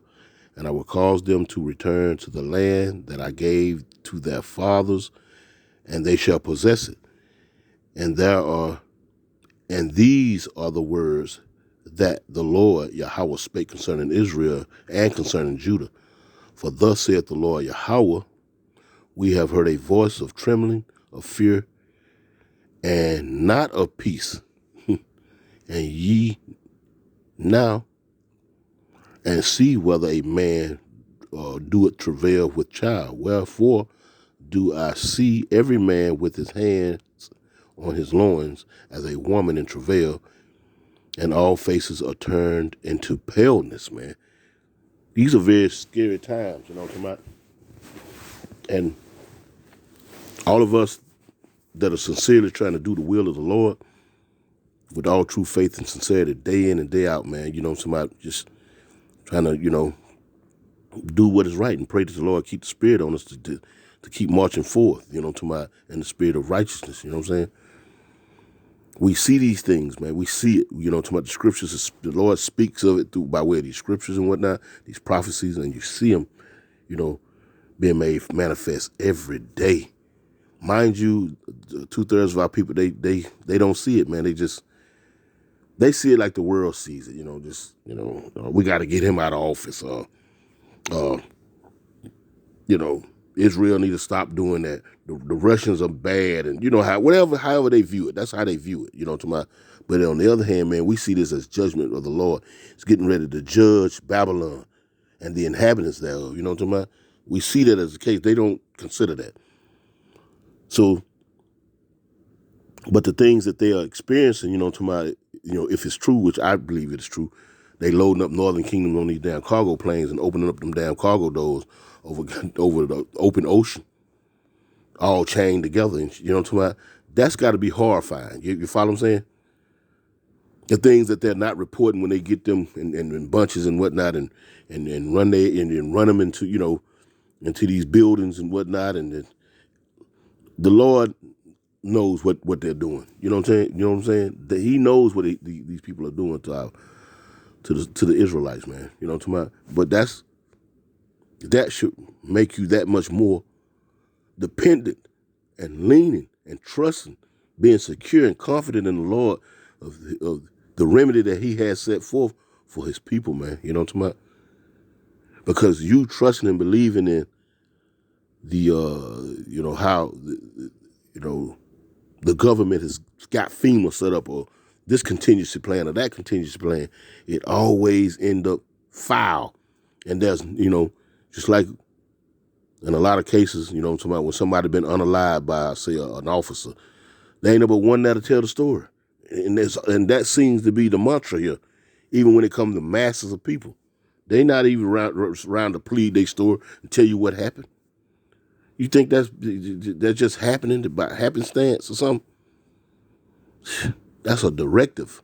A: and I will cause them to return to the land that I gave to their fathers, and they shall possess it. And these are the words that the Lord Yahweh spake concerning Israel and concerning Judah. For thus saith the Lord Yahweh, we have heard a voice of trembling, of fear, and not of peace. And ye now, and see whether a man doeth travail with child. Wherefore do I see every man with his hands on his loins as a woman in travail, and all faces are turned into paleness, man. These are very scary times, you know what I'm talking about? And all of us that are sincerely trying to do the will of the Lord with all true faith and sincerity, day in and day out, man, you know what I'm talking about? Just trying to, do what is right and pray that the Lord keep the spirit on us to keep marching forth, you know what I'm talking about, in the spirit of righteousness, you know what I'm saying? We see these things, man. We see it, you know, talking about the scriptures. The Lord speaks of it through by way of these scriptures and whatnot, these prophecies, and you see them, being made manifest every day. Mind you, 2/3 of our people, they don't see it, man. They see it like the world sees it, we got to get him out of office, you know, Israel need to stop doing that. The Russians are bad, and however they view it, that's how they view it. You know what I'm talking about? But on the other hand, man, we see this as judgment of the Lord. It's getting ready to judge Babylon and the inhabitants thereof. You know what I'm talking about? We see that as the case. They don't consider that. So, but the things that they are experiencing, you know what I'm talking about, if it's true, which I believe it is true, they loading up Northern Kingdom on these damn cargo planes and opening up them damn cargo doors over the open ocean, all chained together. And you know what I'm talking about? That's got to be horrifying. You follow what I'm saying? The things that they're not reporting when they get them in bunches and whatnot, and run them into these buildings and whatnot, and the Lord knows what they're doing. You know what I'm saying? You know what I'm saying? That He knows what these people are doing to the Israelites, man. You know what I'm talking about? But that should make you that much more dependent and leaning and trusting, being secure and confident in the Lord of the remedy that He has set forth for His people, man. You know what I'm talking about? Because you trusting and believing in how the government has got FEMA set up, or this contingency plan or that contingency plan, it always end up foul. And there's, just like in a lot of cases, you know what I'm talking about, when somebody been unalived by, say, an officer, there ain't no but one that'll tell the story. And that seems to be the mantra here, even when it comes to masses of people. They not even around to plead their story and tell you what happened. You think that's just happening by happenstance or something? That's a directive.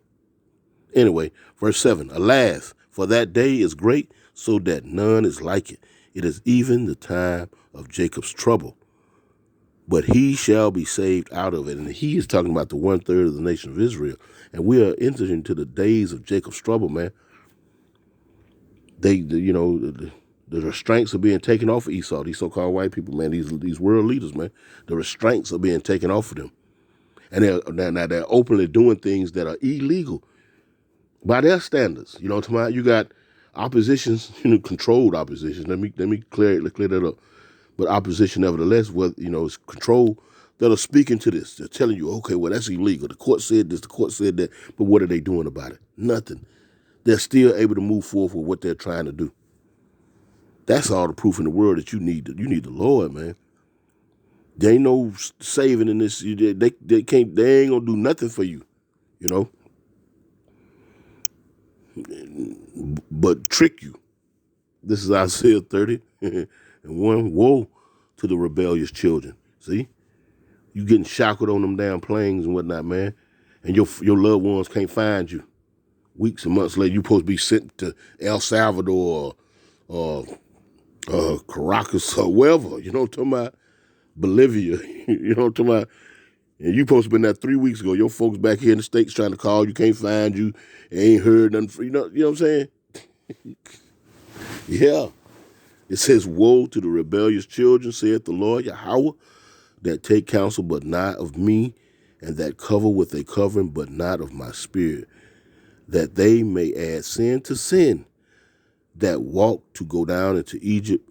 A: Anyway, verse 7, "Alas, for that day is great, so that none is like it. It is even the time of Jacob's trouble, but he shall be saved out of it." And he is talking about the 1/3 of the nation of Israel. And we are entering into the days of Jacob's trouble, man. The restraints are being taken off of Esau, these so-called white people, man, these world leaders, man. The restraints are being taken off of them. And they're openly doing things that are illegal by their standards. You know what I'm talking about? You got oppositions, controlled opposition. Let me clear that up. But opposition, nevertheless, it's control, that are speaking to this. They're telling you, okay, well, that's illegal. The court said this, the court said that. But what are they doing about it? Nothing. They're still able to move forward with what they're trying to do. That's all the proof in the world that you need. You need the Lord, man. There ain't no saving in this. They ain't gonna do nothing for you, you know. but trick you. This is Isaiah 30 and 1. Woe to the rebellious children. See? You getting shackled on them damn planes and whatnot, man. And your loved ones can't find you. Weeks and months later, you supposed to be sent to El Salvador or Caracas or wherever. You know what I'm talking about? Bolivia. You know what I'm talking about? And you supposed to been there 3 weeks ago. Your folks back here in the States trying to call you, can't find you, ain't heard nothing. You know what I'm saying? Yeah. It says, woe to the rebellious children, saith the Lord Yahweh, that take counsel but not of me, and that cover with a covering but not of my spirit, that they may add sin to sin, that walk to go down into Egypt,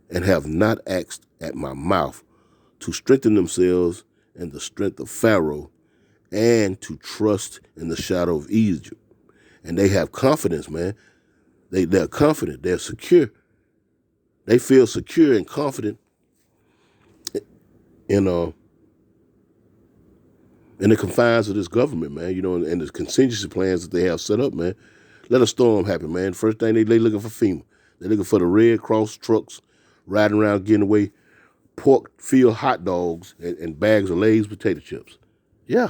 A: and have not asked at my mouth, to strengthen themselves in the strength of Pharaoh, and to trust in the shadow of Egypt. And they have confidence, man. They're confident. They're secure. They feel secure and confident in the confines of this government, man. You know, and the contingency plans that they have set up, man. Let a storm happen, man. First thing they looking for FEMA. They're looking for the Red Cross trucks riding around getting away pork-filled hot dogs and bags of Lay's potato chips. Yeah.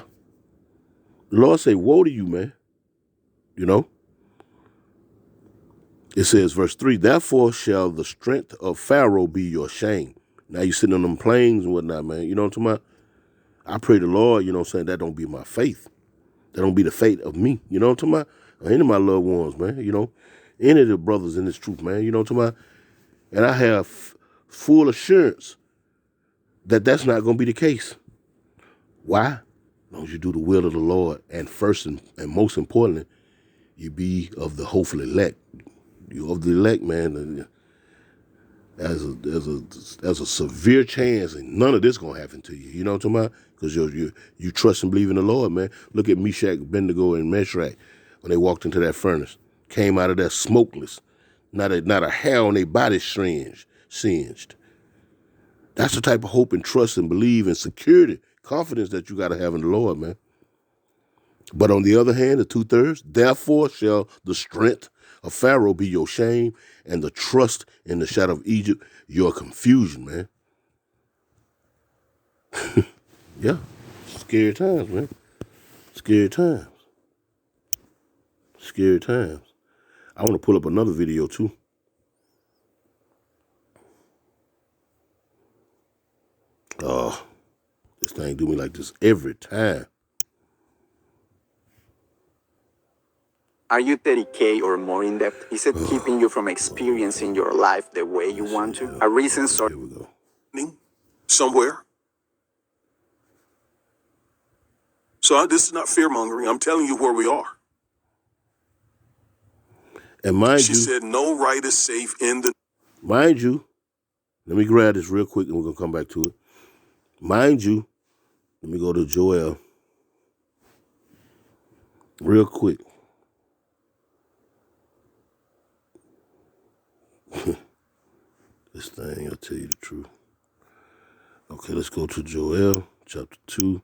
A: The Lord say, woe to you, man. You know? It says, verse 3, therefore shall the strength of Pharaoh be your shame. Now you're sitting on them planes and whatnot, man. You know what I'm talking about? I pray the Lord, you know what I'm saying, that don't be my faith. That don't be the fate of me. You know what I'm talking about? Or any of my loved ones, man. You know? Any of the brothers in this truth, man. You know what I'm talking about? And I have full assurance that that's not going to be the case. Why? As long as you do the will of the Lord, and first and most importantly, you be of the hopeful elect. You of the elect, man. There's a severe chance, and none of this gonna happen to you. You know what I'm talking about? Because you trust and believe in the Lord, man. Look at Meshach, Abednego, and Meshach when they walked into that furnace, came out of there smokeless, not a hair on their body singed. That's the type of hope and trust and believe and security, confidence that you got to have in the Lord, man. But on the other hand, the 2/3, therefore shall the strength of Pharaoh be your shame, and the trust in the shadow of Egypt your confusion, man. Yeah, scary times, man. Scary times. Scary times. I want to pull up another video too. Oh, this thing do me like this every time.
E: Are you 30K or more in debt? Is it keeping you from experiencing your life the way you want to? A recent source.
A: Here we go.
B: Somewhere. So this is not fear mongering. I'm telling you where we are.
A: And mind
B: She
A: you,
B: said, no right is safe in the.
A: mind you, let me grab this real quick and we're going to come back to it. Mind you, let me go to Joel real quick. This thing, I'll tell you the truth. Okay, let's go to Joel chapter 2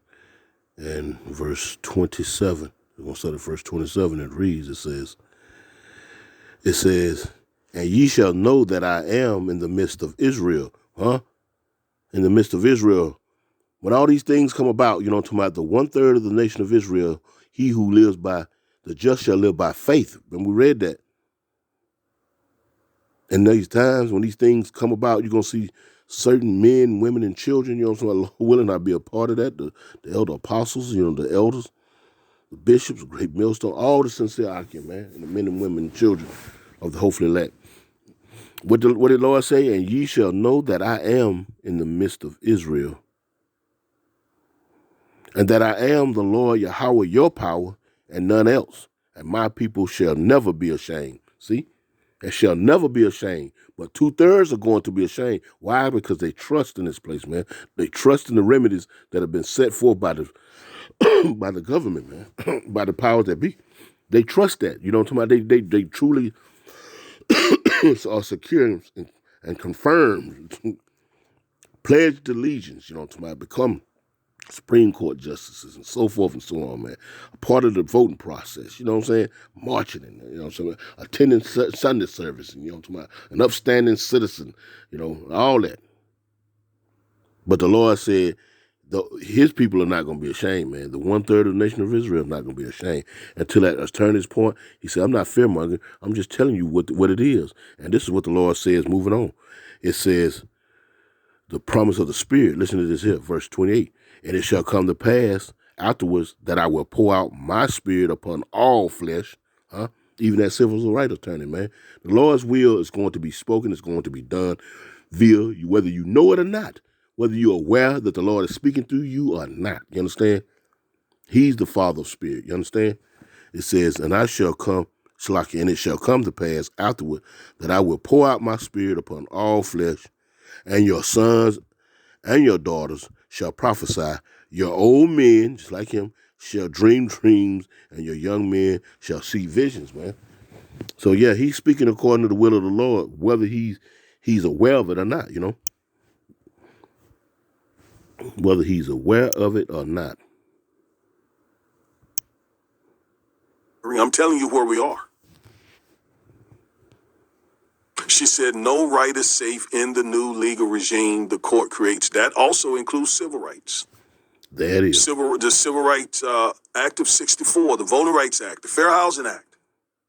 A: and verse 27. We're going to start at verse 27. It reads, it says, and ye shall know that I am in the midst of Israel. In the midst of Israel. When all these things come about, you know, talking about the 1/3 of the nation of Israel, he who lives by the just shall live by faith. And we read that. And these times when these things come about, you're going to see certain men, women, and children, you know what I'm saying, Lord willing, I'll be a part of that. The elder apostles, you know, the elders, the bishops, the great millstone, all the sincere occupant, man, and the men and women and children of the hopefully elect. What did the Lord say? And ye shall know that I am in the midst of Israel, and that I am the Lord Yahweh, your power, and none else. And my people shall never be ashamed. See? They shall never be ashamed. But 2/3 are going to be ashamed. Why? Because they trust in this place, man. They trust in the remedies that have been set forth by the by the government, man, by the powers that be. They trust that. You know what I'm talking about? They truly are secure and confirmed, pledged allegiance, you know what I'm talking about, become Supreme Court justices, and so forth and so on, man. A part of the voting process, you know what I'm saying? Marching, and you know what I'm saying? Attending Sunday service, and you know what I'm talking about? An upstanding citizen, you know, all that. But the Lord said, his people are not going to be ashamed, man. The 1/3 of the nation of Israel is not going to be ashamed. Until that attorney's point, he said, I'm not fear-mongering. I'm just telling you what it is. And this is what the Lord says moving on. It says, the promise of the Spirit, listen to this here, verse 28. And it shall come to pass afterwards that I will pour out my Spirit upon all flesh. Even that civil rights attorney, man. The Lord's will is going to be spoken. It's going to be done via you, whether you know it or not. Whether you're aware that the Lord is speaking through you or not. You understand? He's the Father of Spirit. You understand? It says, and I shall come, Shalaki, and it shall come to pass afterward that I will pour out my Spirit upon all flesh, and your sons and your daughters shall prophesy. Your old men, just like him, shall dream dreams, and your young men shall see visions, man. So yeah, he's speaking according to the will of the Lord, whether he's aware of it or not, you know. Whether he's aware of it or not.
B: I'm telling you where we are. She said, no right is safe in the new legal regime the court creates. That also includes civil rights.
A: That is.
B: The Civil Rights Act of 64, the Voting Rights Act, the Fair Housing Act.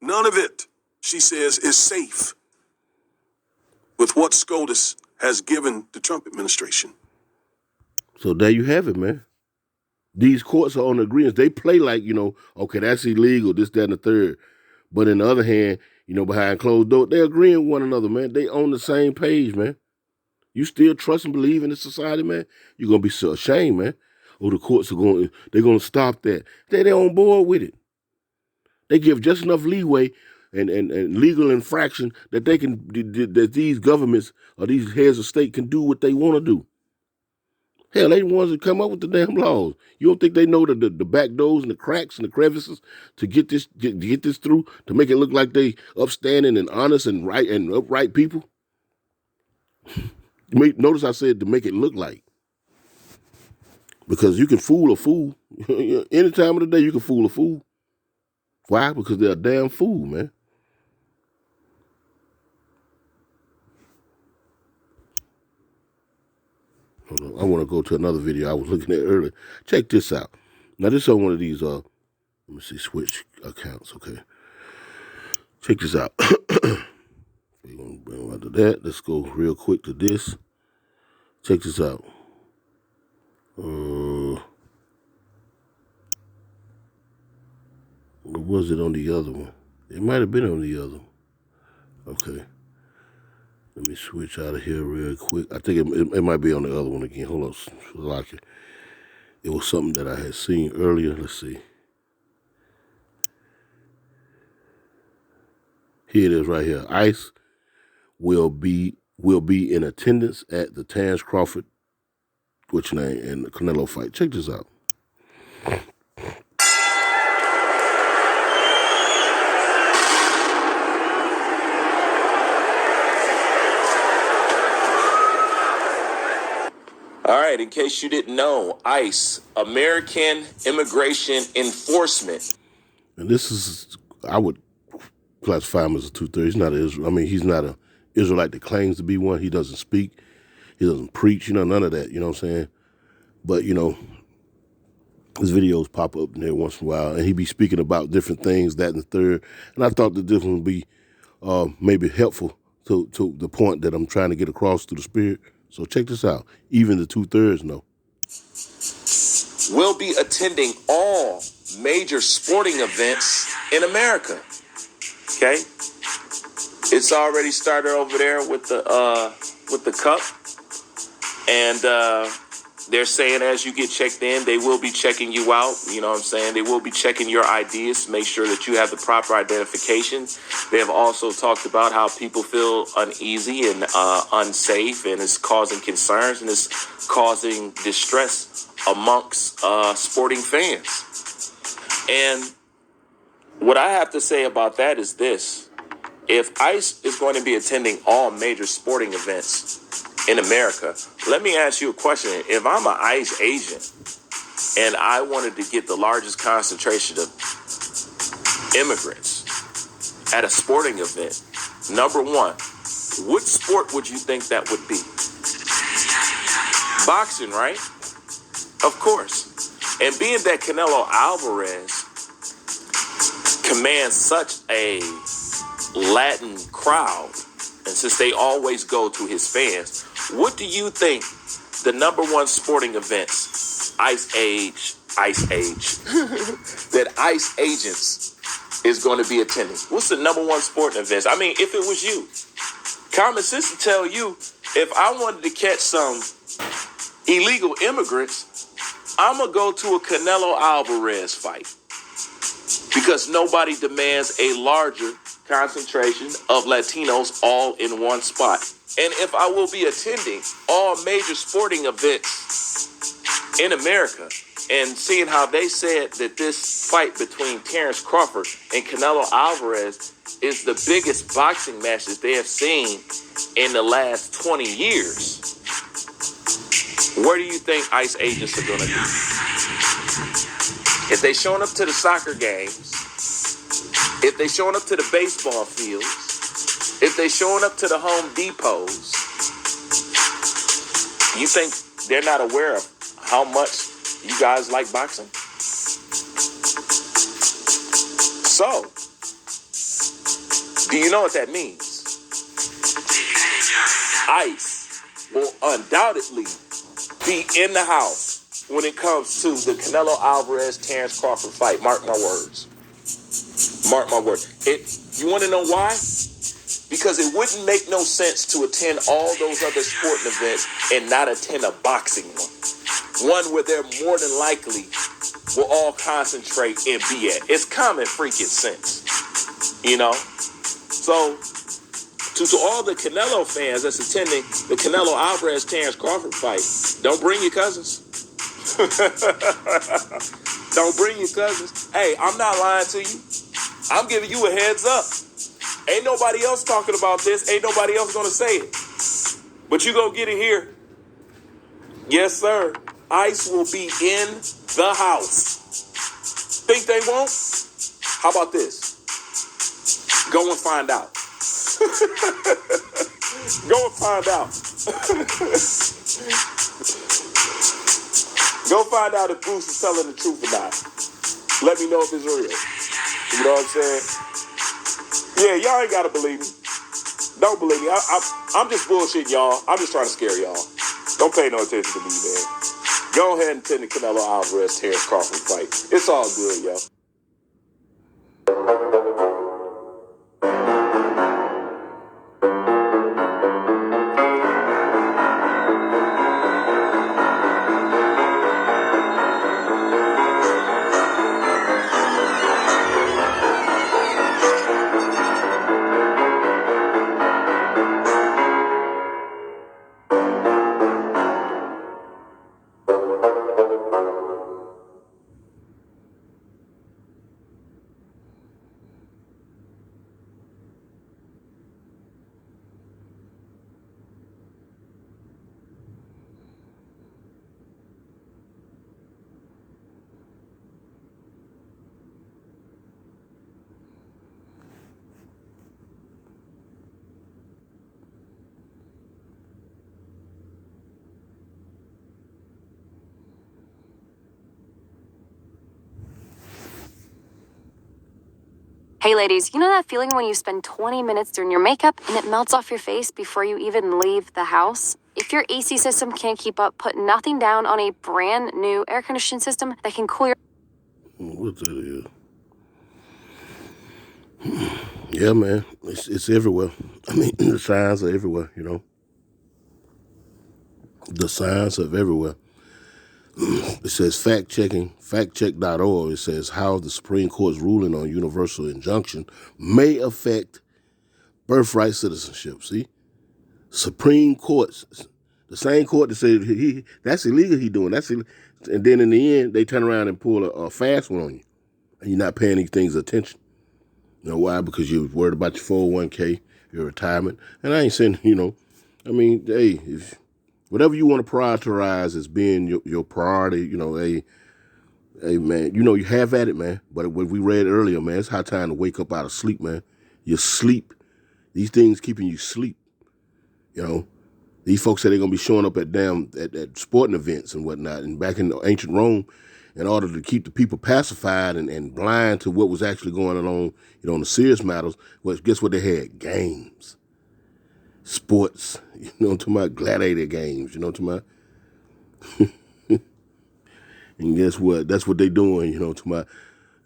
B: None of it, she says, is safe with what SCOTUS has given the Trump administration.
A: So there you have it, man. These courts are on agreements. They play like, you know, okay, that's illegal, this, that, and the third. But in the other hand, you know, behind closed doors, they're agreeing with one another, man. They on the same page, man. You still trust and believe in this society, man? You're going to be so ashamed, man. Oh, the courts they're going to stop that. They're on board with it. They give just enough leeway and legal infraction that that these governments or these heads of state can do what they want to do. Hell, they the ones that come up with the damn laws. You don't think they know the back doors and the cracks and the crevices to get this through, to make it look like they upstanding and honest and right and upright people? Notice I said to make it look like. Because you can fool a fool. Any time of the day you can fool a fool. Why? Because they're a damn fool, man. Hold on. I want to go to another video I was looking at earlier. Check this out. Now this is on one of these, let me see, switch accounts, okay. Check this out. We're going to bring right to that. Let's go real quick to this. Check this out. Or was it on the other one? It might have been on the other one. Okay. Let me switch out of here real quick. I think it might be on the other one again. Hold on. It was something that I had seen earlier. Let's see. Here it is right here. ICE will be in attendance at the Terrence Crawford, and the Canelo fight. Check this out.
F: All right, in case you didn't know, ICE, American Immigration Enforcement.
A: And this is, I would classify him as a 2/3. He's not an Israel. I mean, he's not an Israelite that claims to be one. He doesn't speak. He doesn't preach. You know, none of that. You know what I'm saying? But, you know, his videos pop up in there once in a while, and he be speaking about different things, that and the third. And I thought that this one would be maybe helpful to the point that I'm trying to get across through the Spirit. So check this out. Even the 2/3 know.
F: Will be attending all major sporting events in America. Okay? It's already started over there with the cup. And they're saying as you get checked in, they will be checking you out. You know what I'm saying? They will be checking your IDs to make sure that you have the proper identification. They have also talked about how people feel uneasy and unsafe, and it's causing concerns and it's causing distress amongst sporting fans. And what I have to say about that is this. If ICE is going to be attending all major sporting events in America, let me ask you a question. If I'm an ICE agent and I wanted to get the largest concentration of immigrants at a sporting event, number one, what sport would you think that would be? Boxing, right? Of course. And being that Canelo Alvarez commands such a Latin crowd, and since they always go to his fans, what do you think the number one sporting events, Ice Age, that ICE agents is going to be attending? What's the number one sporting events? I mean, if it was you, common sense to tell you, if I wanted to catch some illegal immigrants, I'm going to go to a Canelo Alvarez fight because nobody demands a larger concentration of Latinos all in one spot. And if I will be attending all major sporting events in America and seeing how they said that this fight between Terrence Crawford and Canelo Alvarez is the biggest boxing match that they have seen in the last 20 years, where do you think ICE agents are going to be? If they showing up to the soccer games, if they showing up to the baseball fields, if they showing up to the Home Depots, you think they're not aware of how much you guys like boxing? So, do you know what that means? ICE will undoubtedly be in the house when it comes to the Canelo Alvarez Terrence Crawford fight. Mark my words. Mark my words. You want to know why? Because it wouldn't make no sense to attend all those other sporting events and not attend a boxing one. One where they're more than likely will all concentrate and be at. It's common freaking sense. You know? So, to all the Canelo fans that's attending the Canelo Alvarez Terrence Crawford fight, don't bring your cousins. Don't bring your cousins. Hey, I'm not lying to you. I'm giving you a heads up. Ain't nobody else talking about this. Ain't nobody else gonna say it. But you gonna get it here. Yes, sir. ICE will be in the house. Think they won't? How about this? Go and find out. Go and find out. Go find out if Bruce is telling the truth or not. Let me know if it's real. You know what I'm saying? Yeah, y'all ain't gotta believe me. Don't believe me. I'm just bullshitting y'all. I'm just trying to scare y'all. Don't pay no attention to me, man. Go ahead and attend the Canelo Alvarez Terrence Crawford fight. It's all good, yo.
G: Hey ladies, you know that feeling when you spend 20 minutes doing your makeup and it melts off your face before you even leave the house? If your AC system can't keep up, put nothing down on a brand new air conditioning system that can cool your...
A: What that is? Yeah, man, it's everywhere. I mean, the signs are everywhere, you know. The signs are everywhere. It says factcheck.org. It says how the Supreme Court's ruling on universal injunction may affect birthright citizenship. See? Supreme Court, the same court that said that's illegal he doing. And then in the end, they turn around and pull a fast one on you. And you're not paying these things attention. You know why? Because you're worried about your 401k, your retirement. And I ain't saying, I mean, hey, whatever you want to prioritize as being your priority, hey, Hey, man, you have at it, man. But what we read earlier, man, it's high time to wake up out of sleep, man. You sleep. These things keeping you sleep, you know. These folks say they're going to be showing up at sporting events and whatnot. And back in ancient Rome, in order to keep the people pacified and blind to what was actually going on, on the serious matters, well, guess what they had? Games. Sports. I'm talking about gladiator games, to my. And guess what? That's what they doing, to my.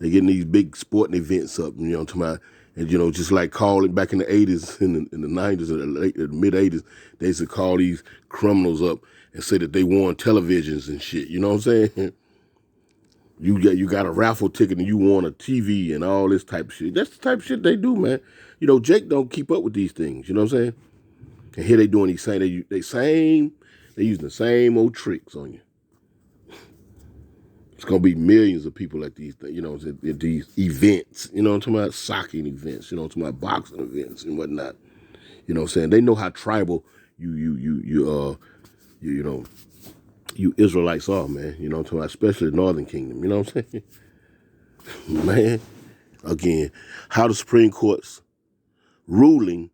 A: They getting these big sporting events up, to my. And, just like calling back in the 80s, in the 90s, and the mid 80s, they used to call these criminals up and say that they won televisions and shit. You know what I'm saying? You got a raffle ticket and you won a TV and all this type of shit. That's the type of shit they do, man. Jake don't keep up with these things. You know what I'm saying? And here they doing these same, they using the same old tricks on you. It's gonna be millions of people at these, at these events. You know what I'm talking about? Soccer events. You know what I'm talking about? Boxing events and whatnot. You know what I'm saying? They know how tribal you Israelites are, man. You know what I'm talking about? Especially the Northern Kingdom. You know what I'm saying? Man, again, how the Supreme Court's ruling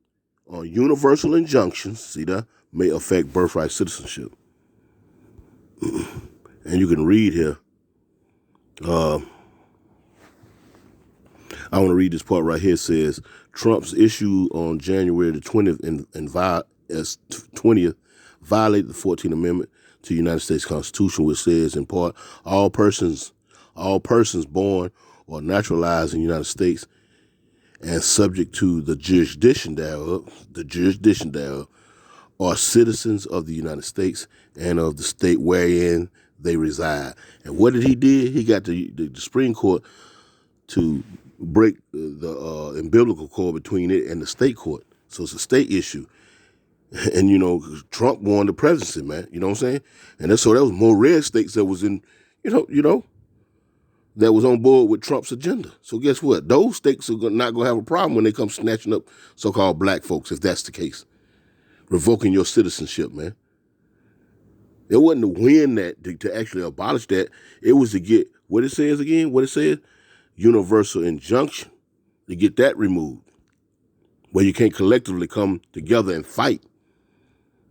A: on universal injunctions, see that, may affect birthright citizenship. And you can read here. I want to read this part right here. It says Trump's issue on January the 20th violated the 14th Amendment to the United States Constitution, which says in part, all persons born or naturalized in the United States and subject to the jurisdiction thereof, are citizens of the United States and of the state wherein they reside. And what did he do? He got the Supreme Court to break the umbilical cord between it and the state court. So it's a state issue. And, Trump won the presidency, man. You know what I'm saying? And so there was more red states that was in, that was on board with Trump's agenda. So guess what? Those states are not going to have a problem when they come snatching up so-called black folks, if that's the case. Revoking your citizenship, man. It wasn't to win that, to actually abolish that. It was to get, what it says again, universal injunction, to get that removed, where you can't collectively come together and fight.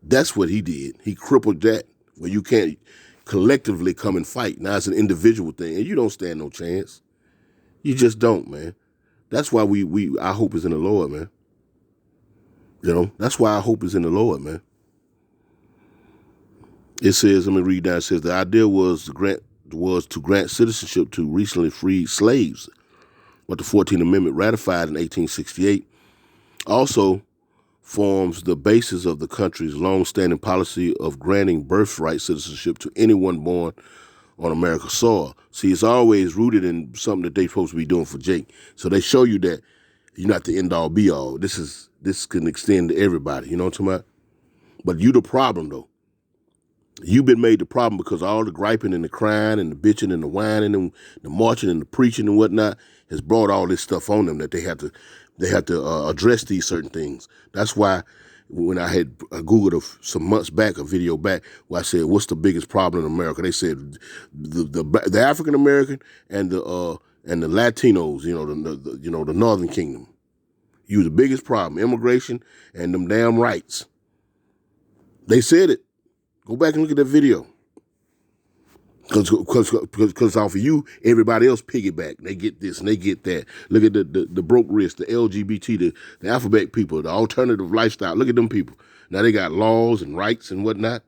A: That's what he did. He crippled that, where you can't collectively come and fight. Now it's an individual thing, and you don't stand no chance. You just don't, man. That's why our hope is in the Lord, man. That's why our hope is in the Lord, man. It says, let me read down. It says the idea was to grant citizenship to recently freed slaves, but the 14th Amendment, ratified in 1868, also forms the basis of the country's long-standing policy of granting birthright citizenship to anyone born on America's soil. See, it's always rooted in something that they're supposed to be doing for Jake. So they show you that you're not the end-all, be-all. This can extend to everybody. You know what I'm talking about? But you the problem, though. You've been made the problem because all the griping and the crying and the bitching and the whining and the marching and the preaching and whatnot has brought all this stuff on them that they have to address these certain things. That's why when I had Googled some months back, a video back, where I said, what's the biggest problem in America? They said the African American and the Latinos, the Northern Kingdom. You the biggest problem, immigration and them damn rights. They said it. Go back and look at that video. Because off of you, everybody else piggyback. They get this and they get that. Look at the broke wrist, the LGBT, the alphabet people, the alternative lifestyle. Look at them people. Now they got laws and rights and whatnot.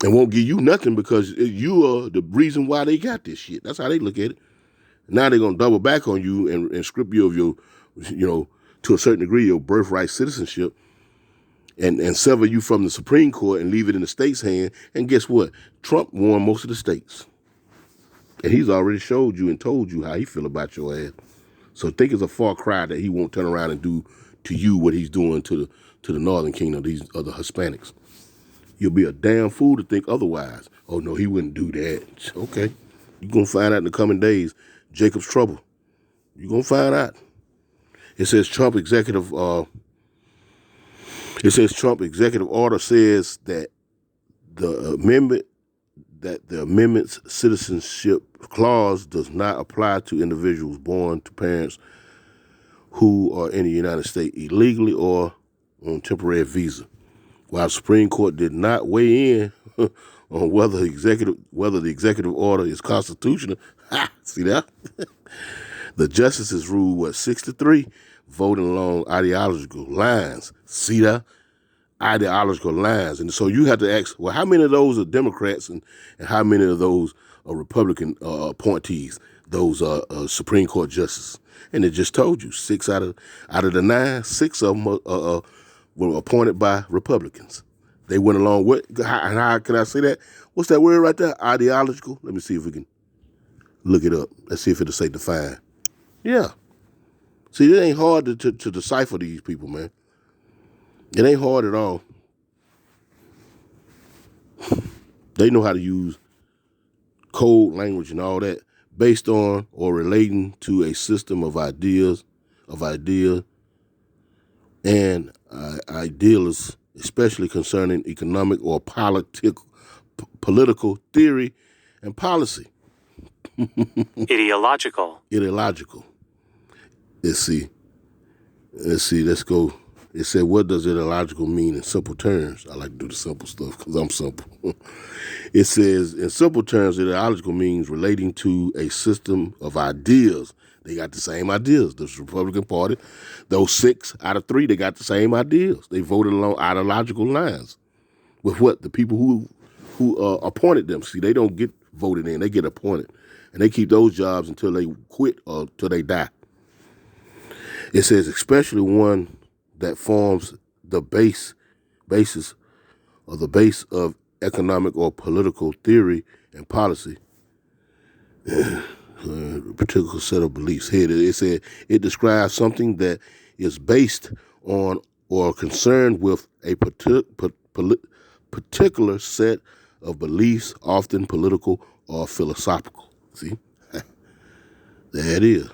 A: And won't give you nothing because you are the reason why they got this shit. That's how they look at it. Now they're going to double back on you and strip you of your, to a certain degree, your birthright citizenship. And sever you from the Supreme Court and leave it in the state's hand. And guess what? Trump won most of the states. And he's already showed you and told you how he feel about your ass. So think it's a far cry that he won't turn around and do to you what he's doing to the Northern Kingdom, these other Hispanics. You'll be a damn fool to think otherwise. Oh, no, he wouldn't do that. Okay. You're going to find out in the coming days. Jacob's trouble. You're going to find out. It says Trump executive order says that the amendment that the amendment's citizenship clause does not apply to individuals born to parents who are in the United States illegally or on temporary visa. While the Supreme Court did not weigh in on whether the executive order is constitutional, see that? The justices ruled 6-3, voting along ideological lines. See that? Ideological lines. And so you have to ask, well, how many of those are Democrats and how many of those are Republican appointees, those Supreme Court justices? And it just told you 6 out of the 9, 6 of them were appointed by Republicans. They went along with, how can I say that? What's that word right there? Ideological? Let me see if we can look it up. Let's see if it'll say define. Yeah. See, it ain't hard to decipher these people, man. It ain't hard at all. They know how to use code language and all that based on or relating to a system of ideas and ideals, especially concerning economic or political theory and policy.
H: Ideological.
A: Let's go. It said, what does ideological mean in simple terms? I like to do the simple stuff because I'm simple. It says, in simple terms, ideological means relating to a system of ideas. They got the same ideas. The Republican Party, those 6 out of 3, they got the same ideas. They voted along ideological lines with what? The people who appointed them. See, they don't get voted in. They get appointed. And they keep those jobs until they quit or until they die. It says, especially one that forms the basis of economic or political theory and policy, a particular set of beliefs. Here it said it describes something that is based on or concerned with a particular set of beliefs, often political or philosophical. See, there it is.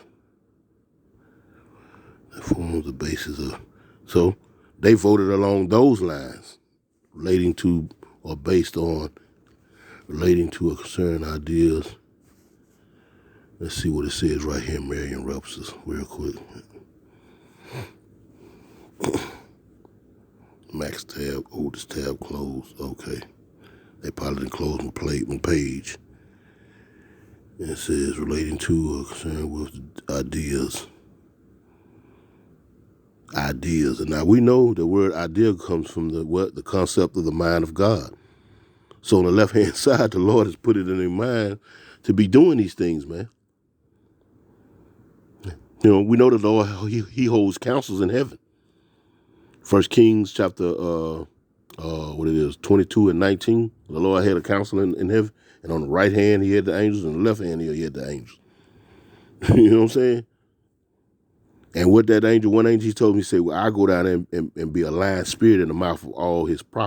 A: That forms the basis of. So they voted along those lines, relating to or based on, relating to or concerning ideas. Let's see what it says right here, Merriam-Webster's, real quick. Max tab, oldest tab closed. Okay. They probably didn't close my page. And it says relating to or concerned with ideas. Ideas. And now we know the word idea comes from the concept of the mind of God. So on the left-hand side, the Lord has put it in their mind to be doing these things, man. You know, we know the Lord, he holds councils in heaven. 1 Kings chapter, 22 and 19. The Lord had a council in heaven. And on the right hand, he had the angels. And on the left hand, he had the angels. You know what I'm saying? And what that angel, one angel, he told me, he said, well, I go down there and be a lying spirit in the mouth of all his prophets.